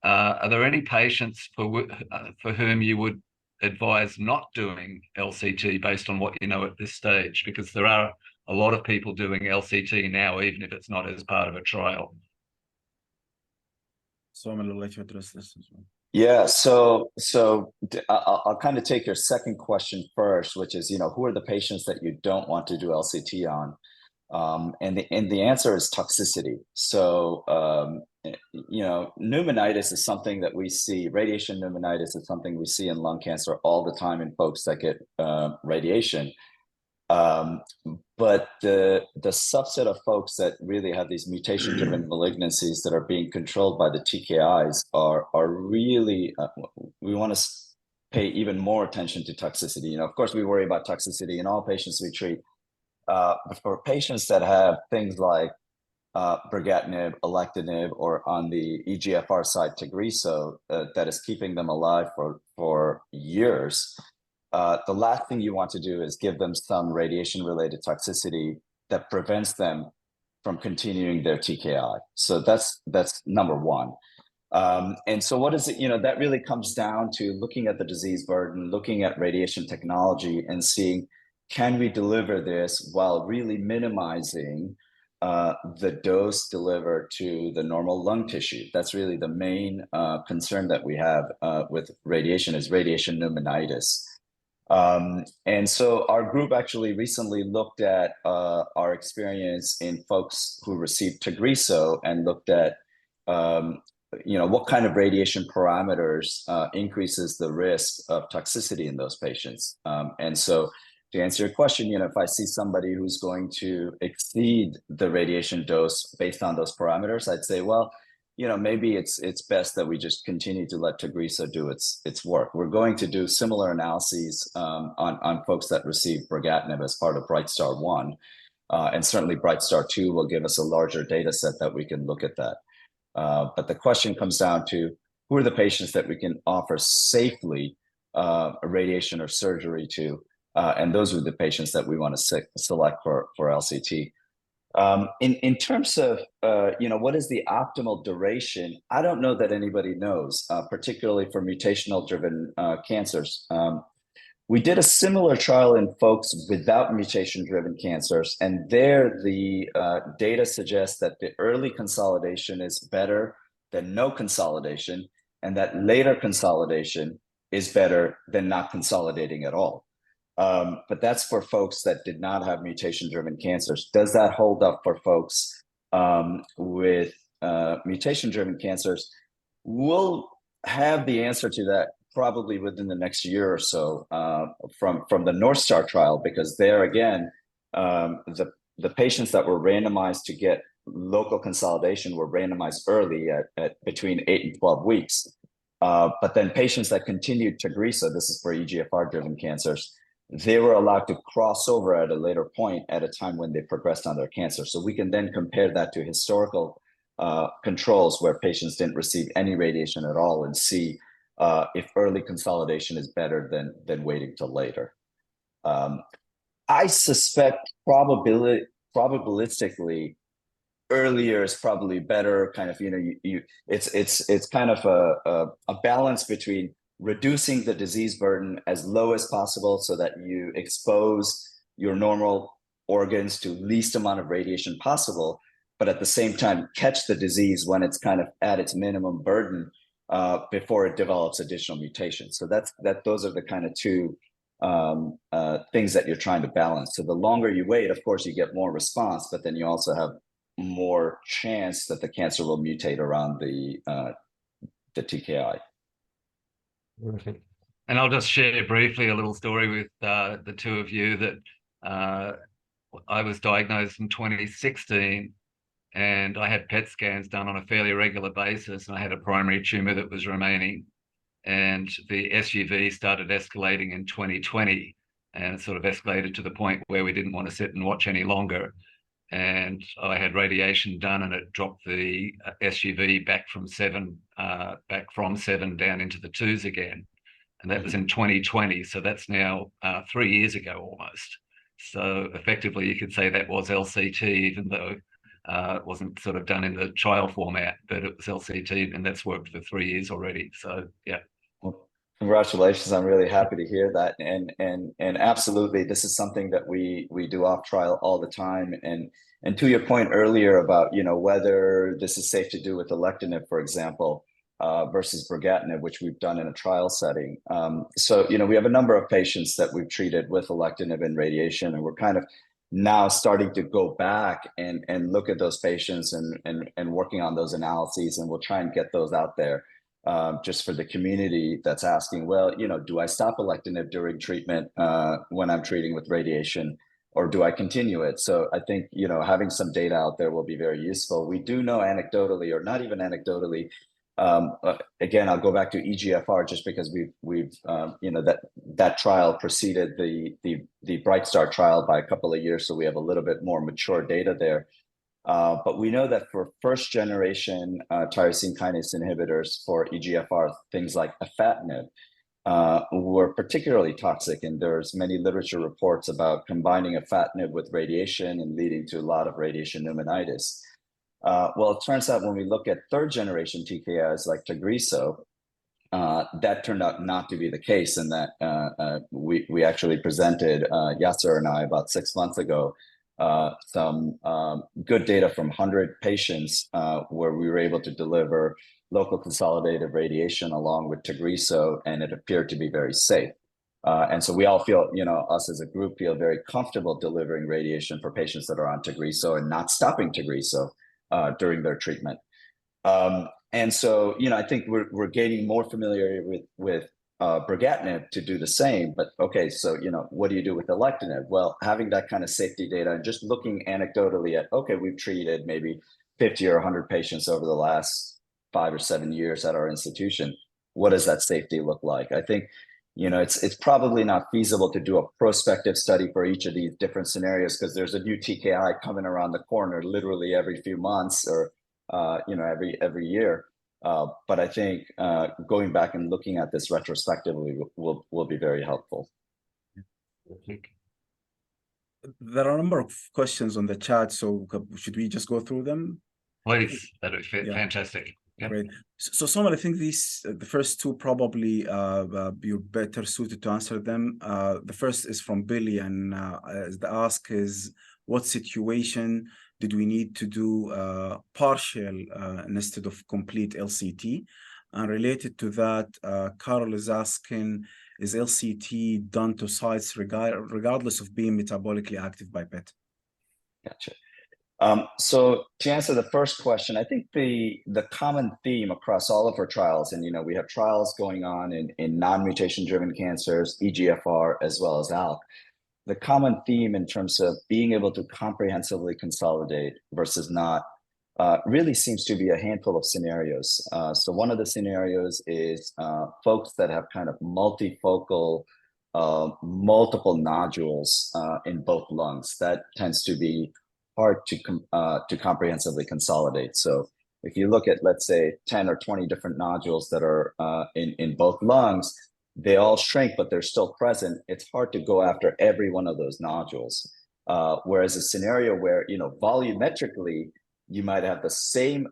[SPEAKER 1] are there any patients for whom you would advise not doing LCT based on what you know at this stage? Because there are a lot of people doing LCT now, even if it's not as part of a trial.
[SPEAKER 2] So I'm going to let you address this as well.
[SPEAKER 3] Yeah, so I'll kind of take your second question first, which is, who are the patients that you don't want to do LCT on? And the answer is toxicity. So, pneumonitis is something that we see, radiation pneumonitis is something we see in lung cancer all the time in folks that get radiation. But the subset of folks that really have these mutation-driven malignancies that are being controlled by the TKIs are really, we want to pay even more attention to toxicity. Of course, we worry about toxicity in all patients we treat. But for patients that have things like brigatinib, alectinib, or on the EGFR side, Tagrisso, that is keeping them alive for years, the last thing you want to do is give them some radiation-related toxicity that prevents them from continuing their TKI. So that's number one. And so what is it? That really comes down to looking at the disease burden, looking at radiation technology, and seeing, can we deliver this while really minimizing the dose delivered to the normal lung tissue? That's really the main concern that we have with radiation, is radiation pneumonitis. And so our group actually recently looked at our experience in folks who received Tagrisso and looked at what kind of radiation parameters increases the risk of toxicity in those patients. And so to answer your question, if I see somebody who's going to exceed the radiation dose based on those parameters, I'd say, well, maybe it's best that we just continue to let Tagrisso do its work. We're going to do similar analyses on folks that receive brigatinib as part of Brightstar 1. And certainly Brightstar 2 will give us a larger data set that we can look at that. But the question comes down to, who are the patients that we can offer safely radiation or surgery to? And those are the patients that we want to select for LCT. In terms of, what is the optimal duration? I don't know that anybody knows, particularly for mutational-driven cancers. We did a similar trial in folks without mutation-driven cancers, and there the data suggests that the early consolidation is better than no consolidation, and that later consolidation is better than not consolidating at all. But that's for folks that did not have mutation-driven cancers. Does that hold up for folks with mutation-driven cancers? We'll have the answer to that probably within the next year or so from the North Star trial, because there again, the patients that were randomized to get local consolidation were randomized early at between 8 and 12 weeks. But then patients that continued Tagrisso, this is for EGFR-driven cancers, they were allowed to cross over at a later point at a time when they progressed on their cancer. So we can then compare that to historical controls where patients didn't receive any radiation at all and see if early consolidation is better than waiting till later. I suspect probabilistically earlier is probably better. Kind of, it's kind of a balance between reducing the disease burden as low as possible so that you expose your normal organs to least amount of radiation possible, but at the same time catch the disease when it's kind of at its minimum burden before it develops additional mutations. So those are the kind of two things that you're trying to balance. So the longer you wait, of course, you get more response, but then you also have more chance that the cancer will mutate around the TKI.
[SPEAKER 1] Perfect. And I'll just share briefly a little story with the two of you that I was diagnosed in 2016 and I had PET scans done on a fairly regular basis, and I had a primary tumor that was remaining, and the SUV started escalating in 2020, and it sort of escalated to the point where we didn't want to sit and watch any longer. And I had radiation done, and it dropped the SUV back from seven down into the 2s again. And that was in 2020. So that's now 3 years ago almost. So effectively, you could say that was LCT, even though it wasn't sort of done in the trial format, but it was LCT, and that's worked for 3 years already. So yeah.
[SPEAKER 3] Well, congratulations! I'm really happy to hear that, and absolutely, this is something that we do off trial all the time. And to your point earlier about whether this is safe to do with alectinib, for example, versus brigatinib, which we've done in a trial setting. So we have a number of patients that we've treated with alectinib and radiation, and we're kind of now starting to go back and look at those patients and working on those analyses, and we'll try and get those out there. Just for the community that's asking, well, do I stop alectinib during treatment when I'm treating with radiation, or do I continue it? So I think, having some data out there will be very useful. We do know anecdotally, or not even anecdotally, again, I'll go back to EGFR just because we've that trial preceded the Brightstar trial by a couple of years, so we have a little bit more mature data there. But we know that for first generation tyrosine kinase inhibitors for EGFR, things like afatinib, were particularly toxic, and there's many literature reports about combining afatinib with radiation and leading to a lot of radiation pneumonitis. Well, it turns out when we look at third generation TKIs like Tagrisso, that turned out not to be the case, and that we actually presented, Yasir and I, about 6 months ago, some good data from 100 patients where we were able to deliver local consolidative radiation along with Tagrisso, and it appeared to be very safe. And so we all feel, us as a group feel very comfortable delivering radiation for patients that are on Tagrisso and not stopping Tagrisso during their treatment. And so, I think we're gaining more familiarity with brigatinib to do the same. But okay, so what do you do with alectinib? Well, having that kind of safety data and just looking anecdotally at, okay, we've treated maybe 50 or 100 patients over the last 5 or 7 years at our institution. What does that safety look like? I think it's probably not feasible to do a prospective study for each of these different scenarios, because there's a new TKI coming around the corner literally every few months, or every year. But I think going back and looking at this retrospectively will be very helpful.
[SPEAKER 2] There are a number of questions on the chat, so should we just go through them?
[SPEAKER 1] Please, that would be fantastic. Yep.
[SPEAKER 2] Great. So Saumil, I think the first two probably you're better suited to answer them. The first is from Billy, and the ask is, what situation did we need to do partial instead of complete LCT? And related to that, Carol is asking, is LCT done to sites regardless of being metabolically active by PET?
[SPEAKER 3] Gotcha. So to answer the first question, I think the common theme across all of our trials, and we have trials going on in non-mutation driven cancers, EGFR, as well as ALK. The common theme in terms of being able to comprehensively consolidate versus not really seems to be a handful of scenarios. So one of the scenarios is folks that have kind of multifocal, multiple nodules in both lungs. That tends to be hard to comprehensively consolidate. So if you look at, let's say, 10 or 20 different nodules that are in both lungs, they all shrink, but they're still present. It's hard to go after every one of those nodules. Whereas a scenario where, volumetrically, you might have the same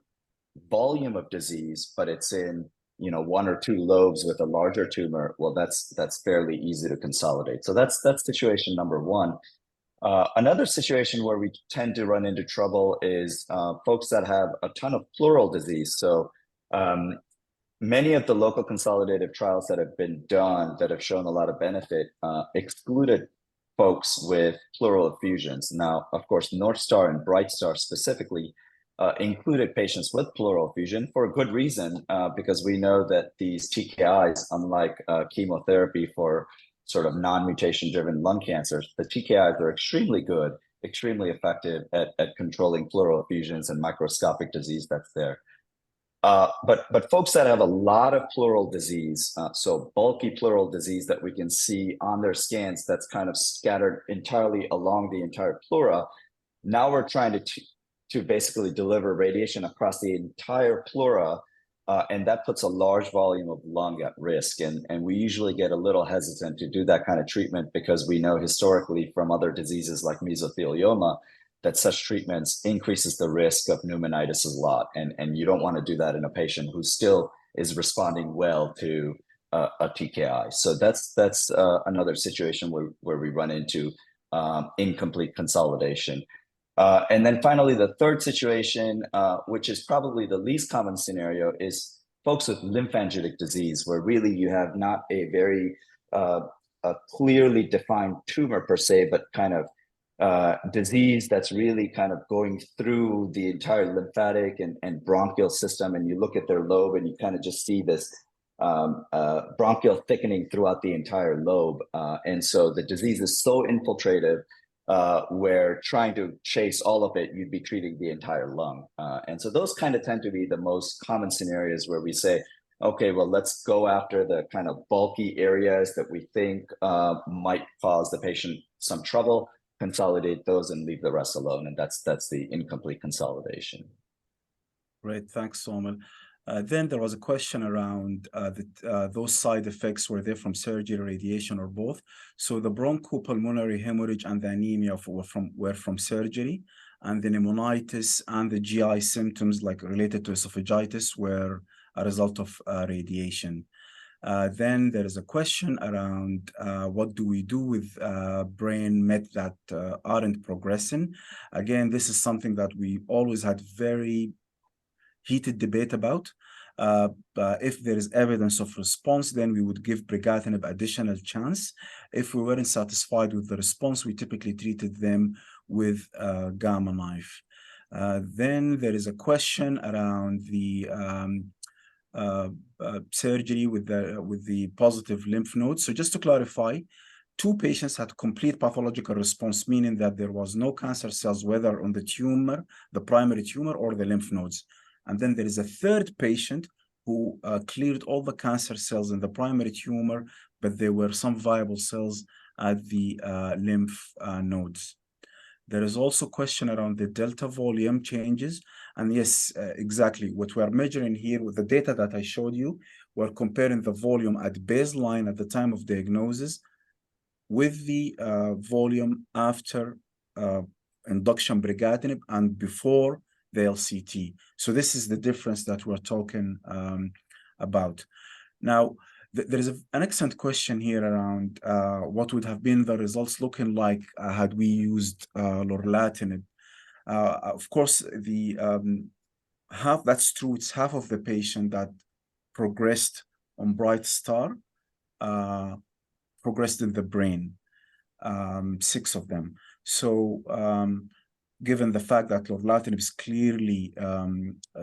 [SPEAKER 3] volume of disease, but it's in, one or two lobes with a larger tumor. Well, that's fairly easy to consolidate. So that's situation number one. Another situation where we tend to run into trouble is folks that have a ton of pleural disease. So many of the local consolidative trials that have been done that have shown a lot of benefit excluded folks with pleural effusions. Now, of course, Northstar and Brightstar specifically included patients with pleural effusion for a good reason, because we know that these TKIs, unlike chemotherapy for sort of non-mutation driven lung cancers, the TKIs are extremely good, extremely effective at controlling pleural effusions and microscopic disease that's there. But folks that have a lot of pleural disease, so bulky pleural disease that we can see on their scans that's kind of scattered entirely along the entire pleura, now we're trying to basically deliver radiation across the entire pleura, and that puts a large volume of lung at risk. And we usually get a little hesitant to do that kind of treatment because we know historically from other diseases like mesothelioma that such treatments increases the risk of pneumonitis a lot. And you don't want to do that in a patient who still is responding well to a TKI. So that's another situation where we run into incomplete consolidation. And then finally, the third situation, which is probably the least common scenario, is folks with lymphangitic disease, where really you have not a very a clearly defined tumor per se, but kind of disease that's really kind of going through the entire lymphatic and bronchial system. And you look at their lobe and you kind of just see this bronchial thickening throughout the entire lobe. And so the disease is so infiltrative where trying to chase all of it, you'd be treating the entire lung. And so those kind of tend to be the most common scenarios where we say, okay, well, let's go after the kind of bulky areas that we think might cause the patient some trouble, consolidate those and leave the rest alone. And that's the incomplete consolidation.
[SPEAKER 2] Great, thanks, Saumil. Then there was a question around those side effects, were they from surgery, radiation, or both? So the bronchopulmonary hemorrhage and the anemia were from surgery, and the pneumonitis and the GI symptoms like related to esophagitis were a result of radiation. Then there is a question around what do we do with brain met that aren't progressing? Again, this is something that we always had very heated debate about. If there is evidence of response, then we would give brigatinib additional chance. If we weren't satisfied with the response, we typically treated them with gamma knife. Then there is a question around the surgery with the positive lymph nodes. So just to clarify, 2 patients had complete pathological response, meaning that there was no cancer cells, whether on the tumor, the primary tumor, or the lymph nodes. And then there is a 3rd patient who cleared all the cancer cells in the primary tumor, but there were some viable cells at the lymph nodes. There is also a question around the delta volume changes. And yes, exactly. What we're measuring here with the data that I showed you, we're comparing the volume at baseline at the time of diagnosis with the volume after induction brigatinib and before the LCT. So this is the difference that we're talking about. Now, there is an excellent question here around what would have been the results looking like had we used lorlatinib. Of course, the that's true. It's half of the patient that progressed on Brightstar progressed in the brain, 6 of them. So given the fact that lorlatinib is clearly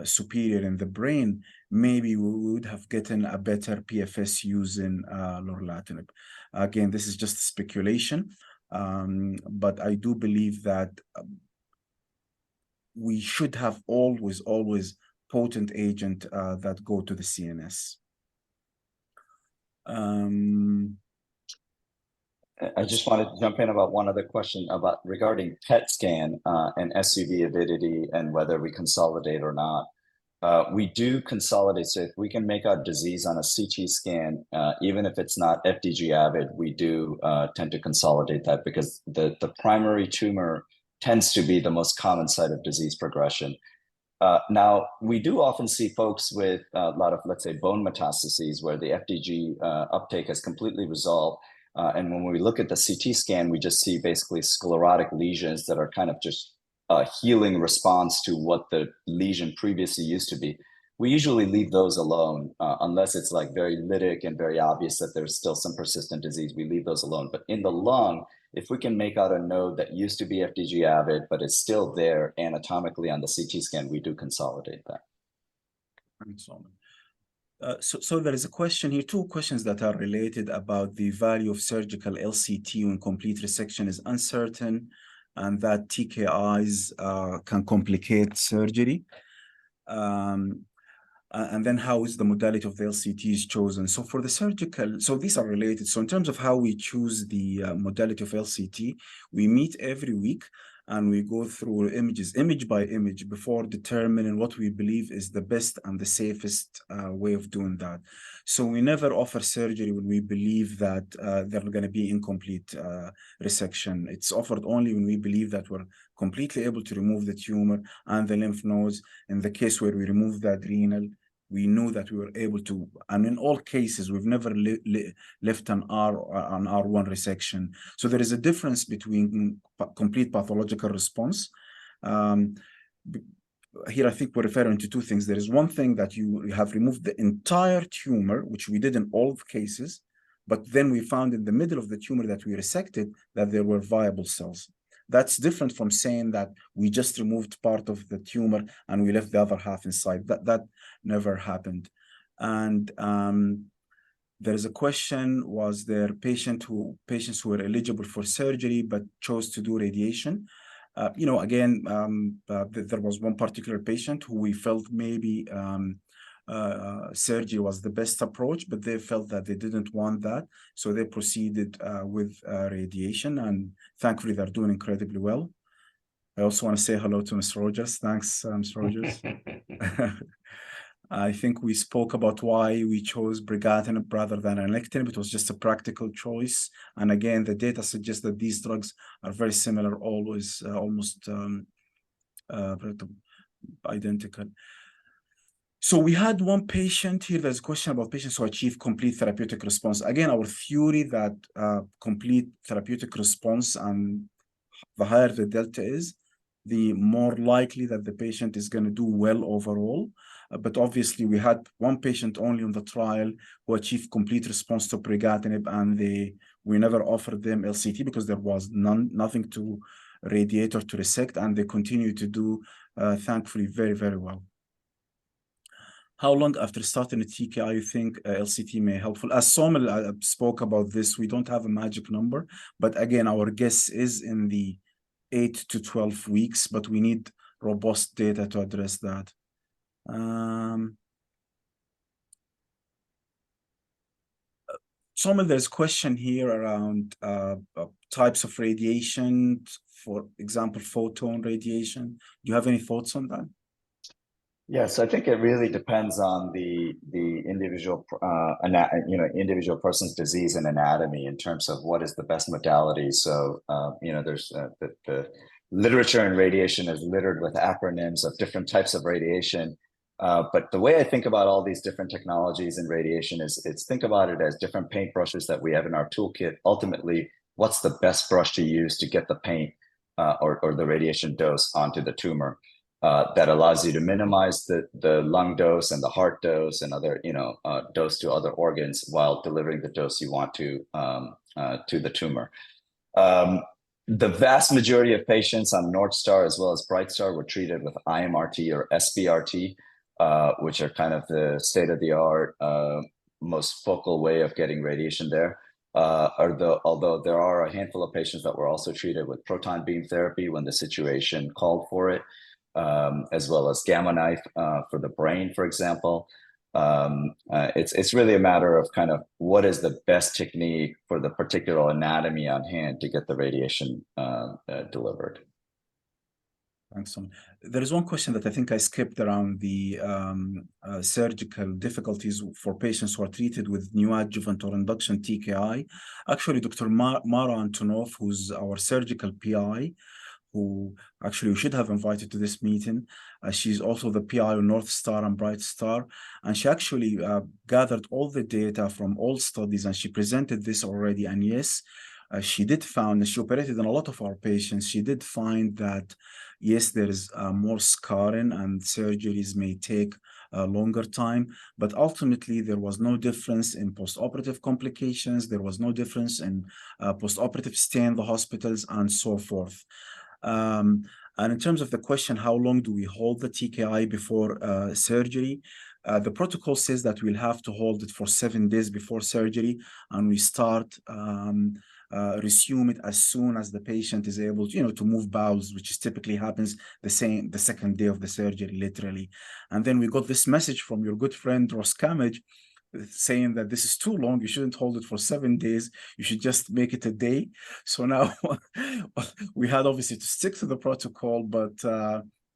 [SPEAKER 2] superior in the brain, maybe we would have gotten a better PFS using lorlatinib. Again, this is just speculation, but I do believe that we should have always potent agent that go to the CNS.
[SPEAKER 3] I just wanted to jump in about one other question about regarding PET scan and SUV avidity and whether we consolidate or not. We do consolidate. So if we can make out disease on a CT scan, even if it's not FDG avid, we do tend to consolidate that because the primary tumor tends to be the most common site of disease progression. Now, we do often see folks with a lot of, let's say, bone metastases where the FDG uptake has completely resolved. And when we look at the CT scan, we just see basically sclerotic lesions that are kind of just a healing response to what the lesion previously used to be. We usually leave those alone unless it's like very lytic and very obvious that there's still some persistent disease. We leave those alone. But in the lung, if we can make out a node that used to be FDG avid, but is still there anatomically on the CT scan, we do consolidate that.
[SPEAKER 2] Thanks, Saumil. So there is a question here, two questions that are related about the value of surgical LCT when complete resection is uncertain and that TKIs can complicate surgery. And then how is the modality of the LCTs chosen? So for the surgical, so these are related. So in terms of how we choose the modality of LCT, we meet every week and we go through images, image by image, before determining what we believe is the best and the safest way of doing that. So we never offer surgery when we believe that they're going to be incomplete resection. It's offered only when we believe that we're completely able to remove the tumor and the lymph nodes. In the case where we remove the adrenal, we knew that we were able to, and in all cases, we've never left an R1 resection. So there is a difference between complete pathological response. Here, I think we're referring to two things. There is one thing that you have removed the entire tumor, which we did in all cases, but then we found in the middle of the tumor that we resected that there were viable cells. That's different from saying that we just removed part of the tumor and we left the other half inside. That never happened. And there is a question, was there patients who were eligible for surgery but chose to do radiation? You know, again, there was one particular patient who we felt maybe surgery was the best approach, but they felt that they didn't want that. So they proceeded with radiation, and thankfully they're doing incredibly well. I also want to say hello to Ms. Rogers. Thanks, Ms. Rogers. I think we spoke about why we chose brigatinib rather than ALKtALK. It was just a practical choice. And again, the data suggests that these drugs are very similar, always almost identical. So we had one patient here. There's a question about patients who achieve complete therapeutic response. Again, our theory that complete therapeutic response, and the higher the delta is, the more likely that the patient is going to do well overall. But obviously, we had one patient only on the trial who achieved complete response to brigatinib, and we never offered them LCT because there was nothing to radiate or to resect, and they continue to do, thankfully, very, very well. How long after starting a TKI you think LCT may be helpful? As Saumil spoke about this, we don't have a magic number, but again, our guess is in the 8 to 12 weeks, but we need robust data to address that. Saumil, there's a question here around types of radiation, for example, photon radiation. Do you have any thoughts on that?
[SPEAKER 3] Yes, I think it really depends on the individual, individual person's disease and anatomy in terms of what is the best modality. So, there's the literature in radiation is littered with acronyms of different types of radiation. But the way I think about all these different technologies in radiation is think about it as different paintbrushes that we have in our toolkit. Ultimately, what's the best brush to use to get the paint or the radiation dose onto the tumor? That allows you to minimize the lung dose and the heart dose and other, dose to other organs while delivering the dose you want to the tumor. The vast majority of patients on Northstar as well as Brightstar were treated with IMRT or SBRT, which are kind of the state-of-the-art, most focal way of getting radiation there. Although there are a handful of patients that were also treated with proton beam therapy when the situation called for it. As well as gamma knife for the brain, for example. It's really a matter of kind of what is the best technique for the particular anatomy on hand to get the radiation delivered.
[SPEAKER 2] Thanks, Saumil. There is one question that I think I skipped around the surgical difficulties for patients who are treated with neoadjuvant or induction TKI. Actually, Dr. Mara Antonov, who's our surgical PI, who actually we should have invited to this meeting. She's also the PI on North Star and Brightstar. And she actually gathered all the data from all studies and she presented this already. And yes, she did found, and she operated on a lot of our patients, she did find that, yes, there is more scarring and surgeries may take a longer time, but ultimately there was no difference in post-operative complications, there was no difference in post-operative stay in the hospitals and so forth. And in terms of the question, how long do we hold the TKI before surgery? The protocol says that we'll have to hold it for 7 days before surgery, and we start resume it as soon as the patient is able to, to move bowels, which is typically happens the second day of the surgery, literally. And then we got this message from your good friend Ross Camage saying that this is too long, you shouldn't hold it for 7 days, you should just make it a day. So now we had obviously to stick to the protocol, but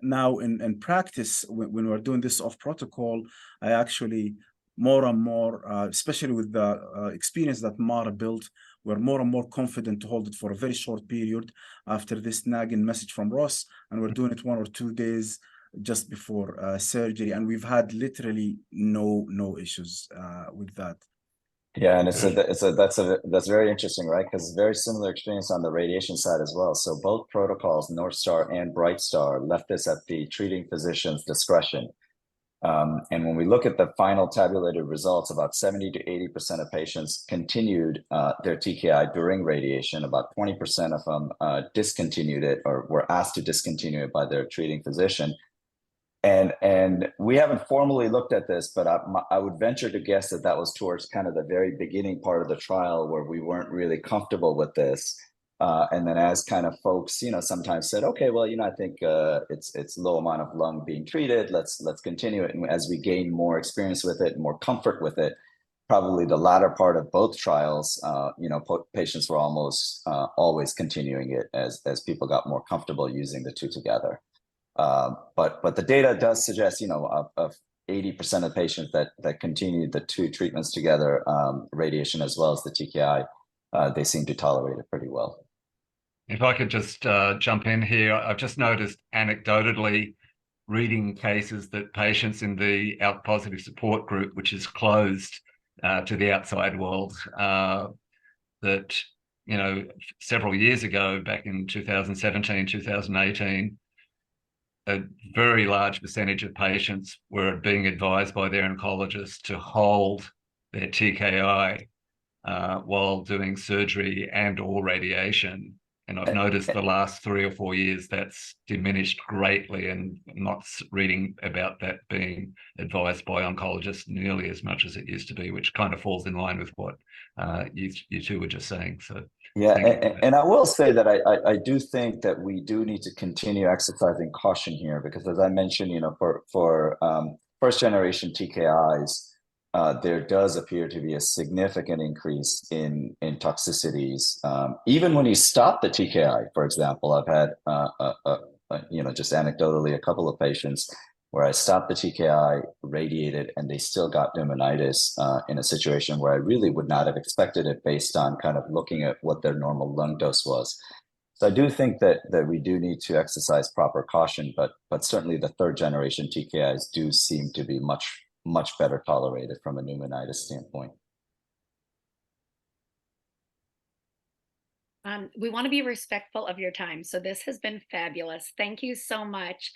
[SPEAKER 2] now in practice, when we're doing this off protocol, I actually more and more, especially with the experience that Mara built, we're more and more confident to hold it for a very short period after this nagging message from Ross, and we're doing it 1 or 2 days just before surgery, and we've had literally no issues with that.
[SPEAKER 3] Yeah, and that's very interesting, right? Because very similar experience on the radiation side as well. So both protocols, North Star and Brightstar, left this at the treating physician's discretion. And when we look at the final tabulated results, about 70 to 80% of patients continued their TKI during radiation. About 20% of them discontinued it or were asked to discontinue it by their treating physician. And we haven't formally looked at this, but I would venture to guess that that was towards kind of the very beginning part of the trial where we weren't really comfortable with this. And then as kind of folks, sometimes said, okay, well, I think it's low amount of lung being treated. Let's continue it. And as we gain more experience with it, more comfort with it, probably the latter part of both trials, patients were almost always continuing it as people got more comfortable using the two together. But the data does suggest, of 80% of patients that continued the two treatments together, radiation as well as the TKI, they seem to tolerate it pretty well.
[SPEAKER 1] If I could just jump in here, I've just noticed anecdotally reading cases that patients in the ALK Positive support group, which is closed to the outside world, that, several years ago, back in 2017, 2018, a very large percentage of patients were being advised by their oncologist to hold their TKI while doing surgery and or radiation. And I've noticed the last 3 or 4 years that's diminished greatly, and I'm not reading about that being advised by oncologists nearly as much as it used to be, which kind of falls in line with what you two were just saying. So
[SPEAKER 3] yeah, and I will say that I do think that we do need to continue exercising caution here, because as I mentioned, for first generation TKIs, there does appear to be a significant increase in toxicities. Even when you stop the TKI, for example, I've had, just anecdotally, a couple of patients where I stopped the TKI, radiated, and they still got pneumonitis in a situation where I really would not have expected it based on kind of looking at what their normal lung dose was. So I do think that we do need to exercise proper caution, but certainly the third generation TKIs do seem to be much better tolerated from a pneumonitis standpoint.
[SPEAKER 4] We want to be respectful of your time. So this has been fabulous. Thank you so much.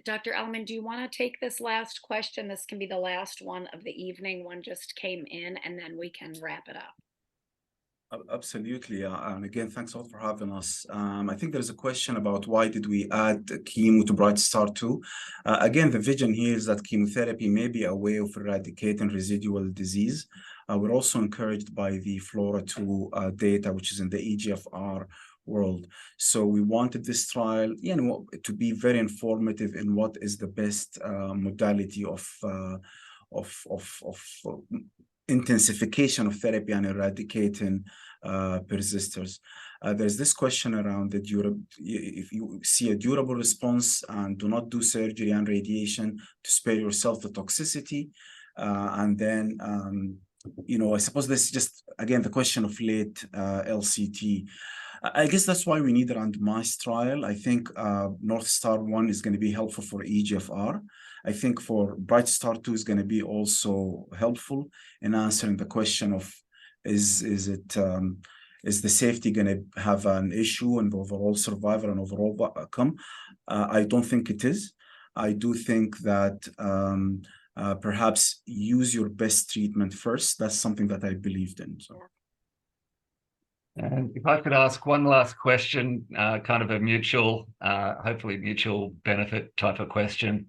[SPEAKER 4] Dr. Elamin, do you want to take this last question? This can be the last one of the evening. One just came in, and then we can wrap it up.
[SPEAKER 2] Absolutely. And again, thanks all for having us. I think there's a question about why did we add chemo to Brightstar 2? Again, the vision here is that chemotherapy may be a way of eradicating residual disease. We're also encouraged by the FLAURA2 data, which is in the EGFR world. So we wanted this trial, to be very informative in what is the best modality of intensification of therapy and eradicating persisters. There's this question around the if you see a durable response and do not do surgery and radiation to spare yourself the toxicity. And then, I suppose this is just, again, the question of late LCT. I guess that's why we need a randomized trial. I think North Star 1 is going to be helpful for EGFR. I think for Brightstar 2 is going to be also helpful in answering the question of is the safety going to have an issue in the overall survival and overall outcome? I don't think it is. I do think that perhaps use your best treatment first. That's something that I believed in. So.
[SPEAKER 1] And if I could ask one last question, kind of a mutual, hopefully mutual benefit type of question.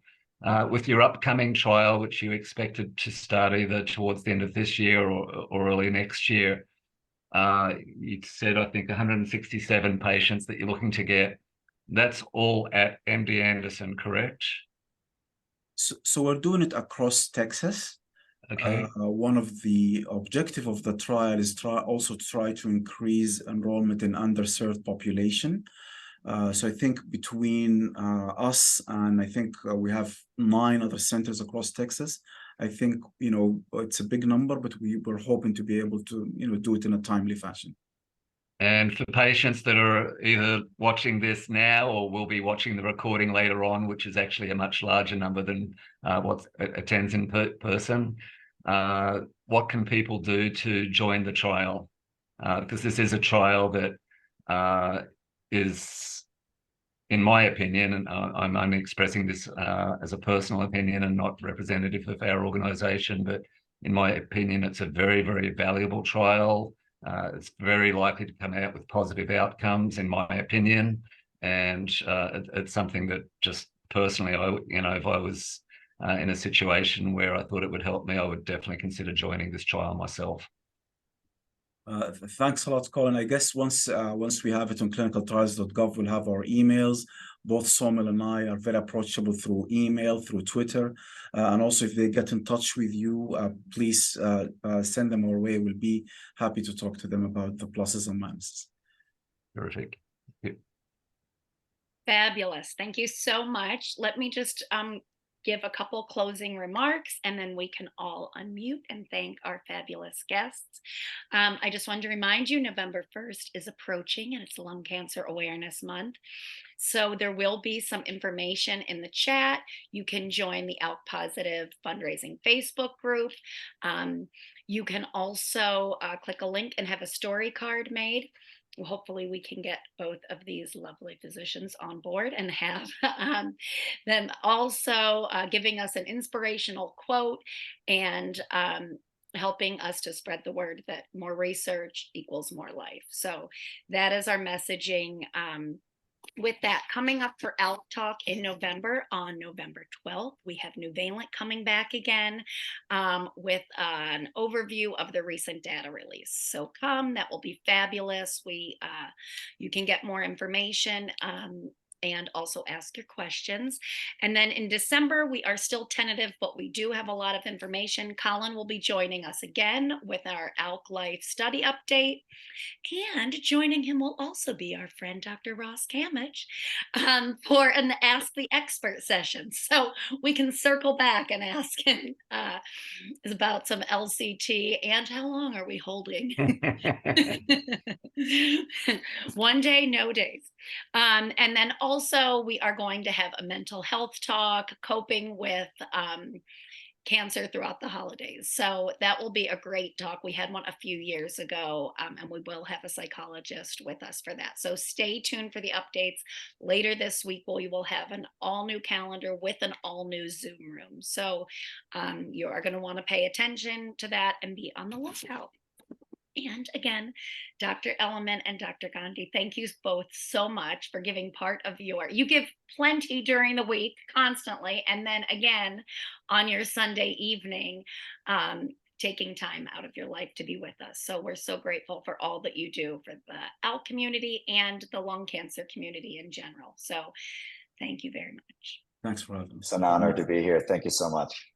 [SPEAKER 1] With your upcoming trial, which you expected to start either towards the end of this year or early next year, you said, I think, 167 patients that you're looking to get. That's all at MD Anderson, correct?
[SPEAKER 2] So we're doing it across Texas.
[SPEAKER 1] Okay.
[SPEAKER 2] One of the objective of the trial is also try to increase enrollment in underserved population. So I think between us and I think we have 9 other centers across Texas. I think, it's a big number, but we're hoping to be able to, do it in a timely fashion.
[SPEAKER 1] And for patients that are either watching this now or will be watching the recording later on, which is actually a much larger number than what attends in person, what can people do to join the trial? Because this is a trial that is, in my opinion, and I'm only expressing this as a personal opinion and not representative of our organization, but in my opinion, it's a very, very valuable trial. It's very likely to come out with positive outcomes, in my opinion. And it's something that just personally, if I was in a situation where I thought it would help me, I would definitely consider joining this trial myself.
[SPEAKER 2] Thanks a lot, Colin. I guess once we have it on clinicaltrials.gov, we'll have our emails. Both Saumil and I are very approachable through email, through Twitter. And also if they get in touch with you, please send them our way. We'll be happy to talk to them about the pluses and minuses.
[SPEAKER 1] Terrific. Thank you.
[SPEAKER 4] Fabulous. Thank you so much. Let me just give a couple closing remarks, and then we can all unmute and thank our fabulous guests. I just wanted to remind you, November 1st is approaching, and it's Lung Cancer Awareness Month. So there will be some information in the chat. You can join the ALK Positive fundraising Facebook group. You can also click a link and have a story card made. Hopefully we can get both of these lovely physicians on board and have them also giving us an inspirational quote and helping us to spread the word that more research equals more life. So that is our messaging. With that, coming up for ALKtALK in November, on November 12th, we have Nuvalent coming back again with an overview of the recent data release. So come, that will be fabulous. You can get more information and also ask your questions. And then in December, we are still tentative, but we do have a lot of information. Colin will be joining us again with our ALK Life study update. And joining him will also be our friend, Dr. Ross Kamich, for an Ask the Expert session. So we can circle back and ask him about some LCT and how long are we holding? One day, no days. And then also we are going to have a mental health talk, coping with cancer throughout the holidays. So that will be a great talk. We had one a few years ago, and we will have a psychologist with us for that. So stay tuned for the updates. Later this week, we will have an all-new calendar with an all-new Zoom room. So you are going to want to pay attention to that and be on the lookout. And again, Dr. Elamin and Dr. Gandhi, thank you both so much for giving part of you give plenty during the week constantly. And then again, on your Sunday evening, taking time out of your life to be with us. So we're so grateful for all that you do for the ALK community and the lung cancer community in general. So thank you very much.
[SPEAKER 2] Thanks for having us.
[SPEAKER 3] It's an honor to be here. Thank you so much.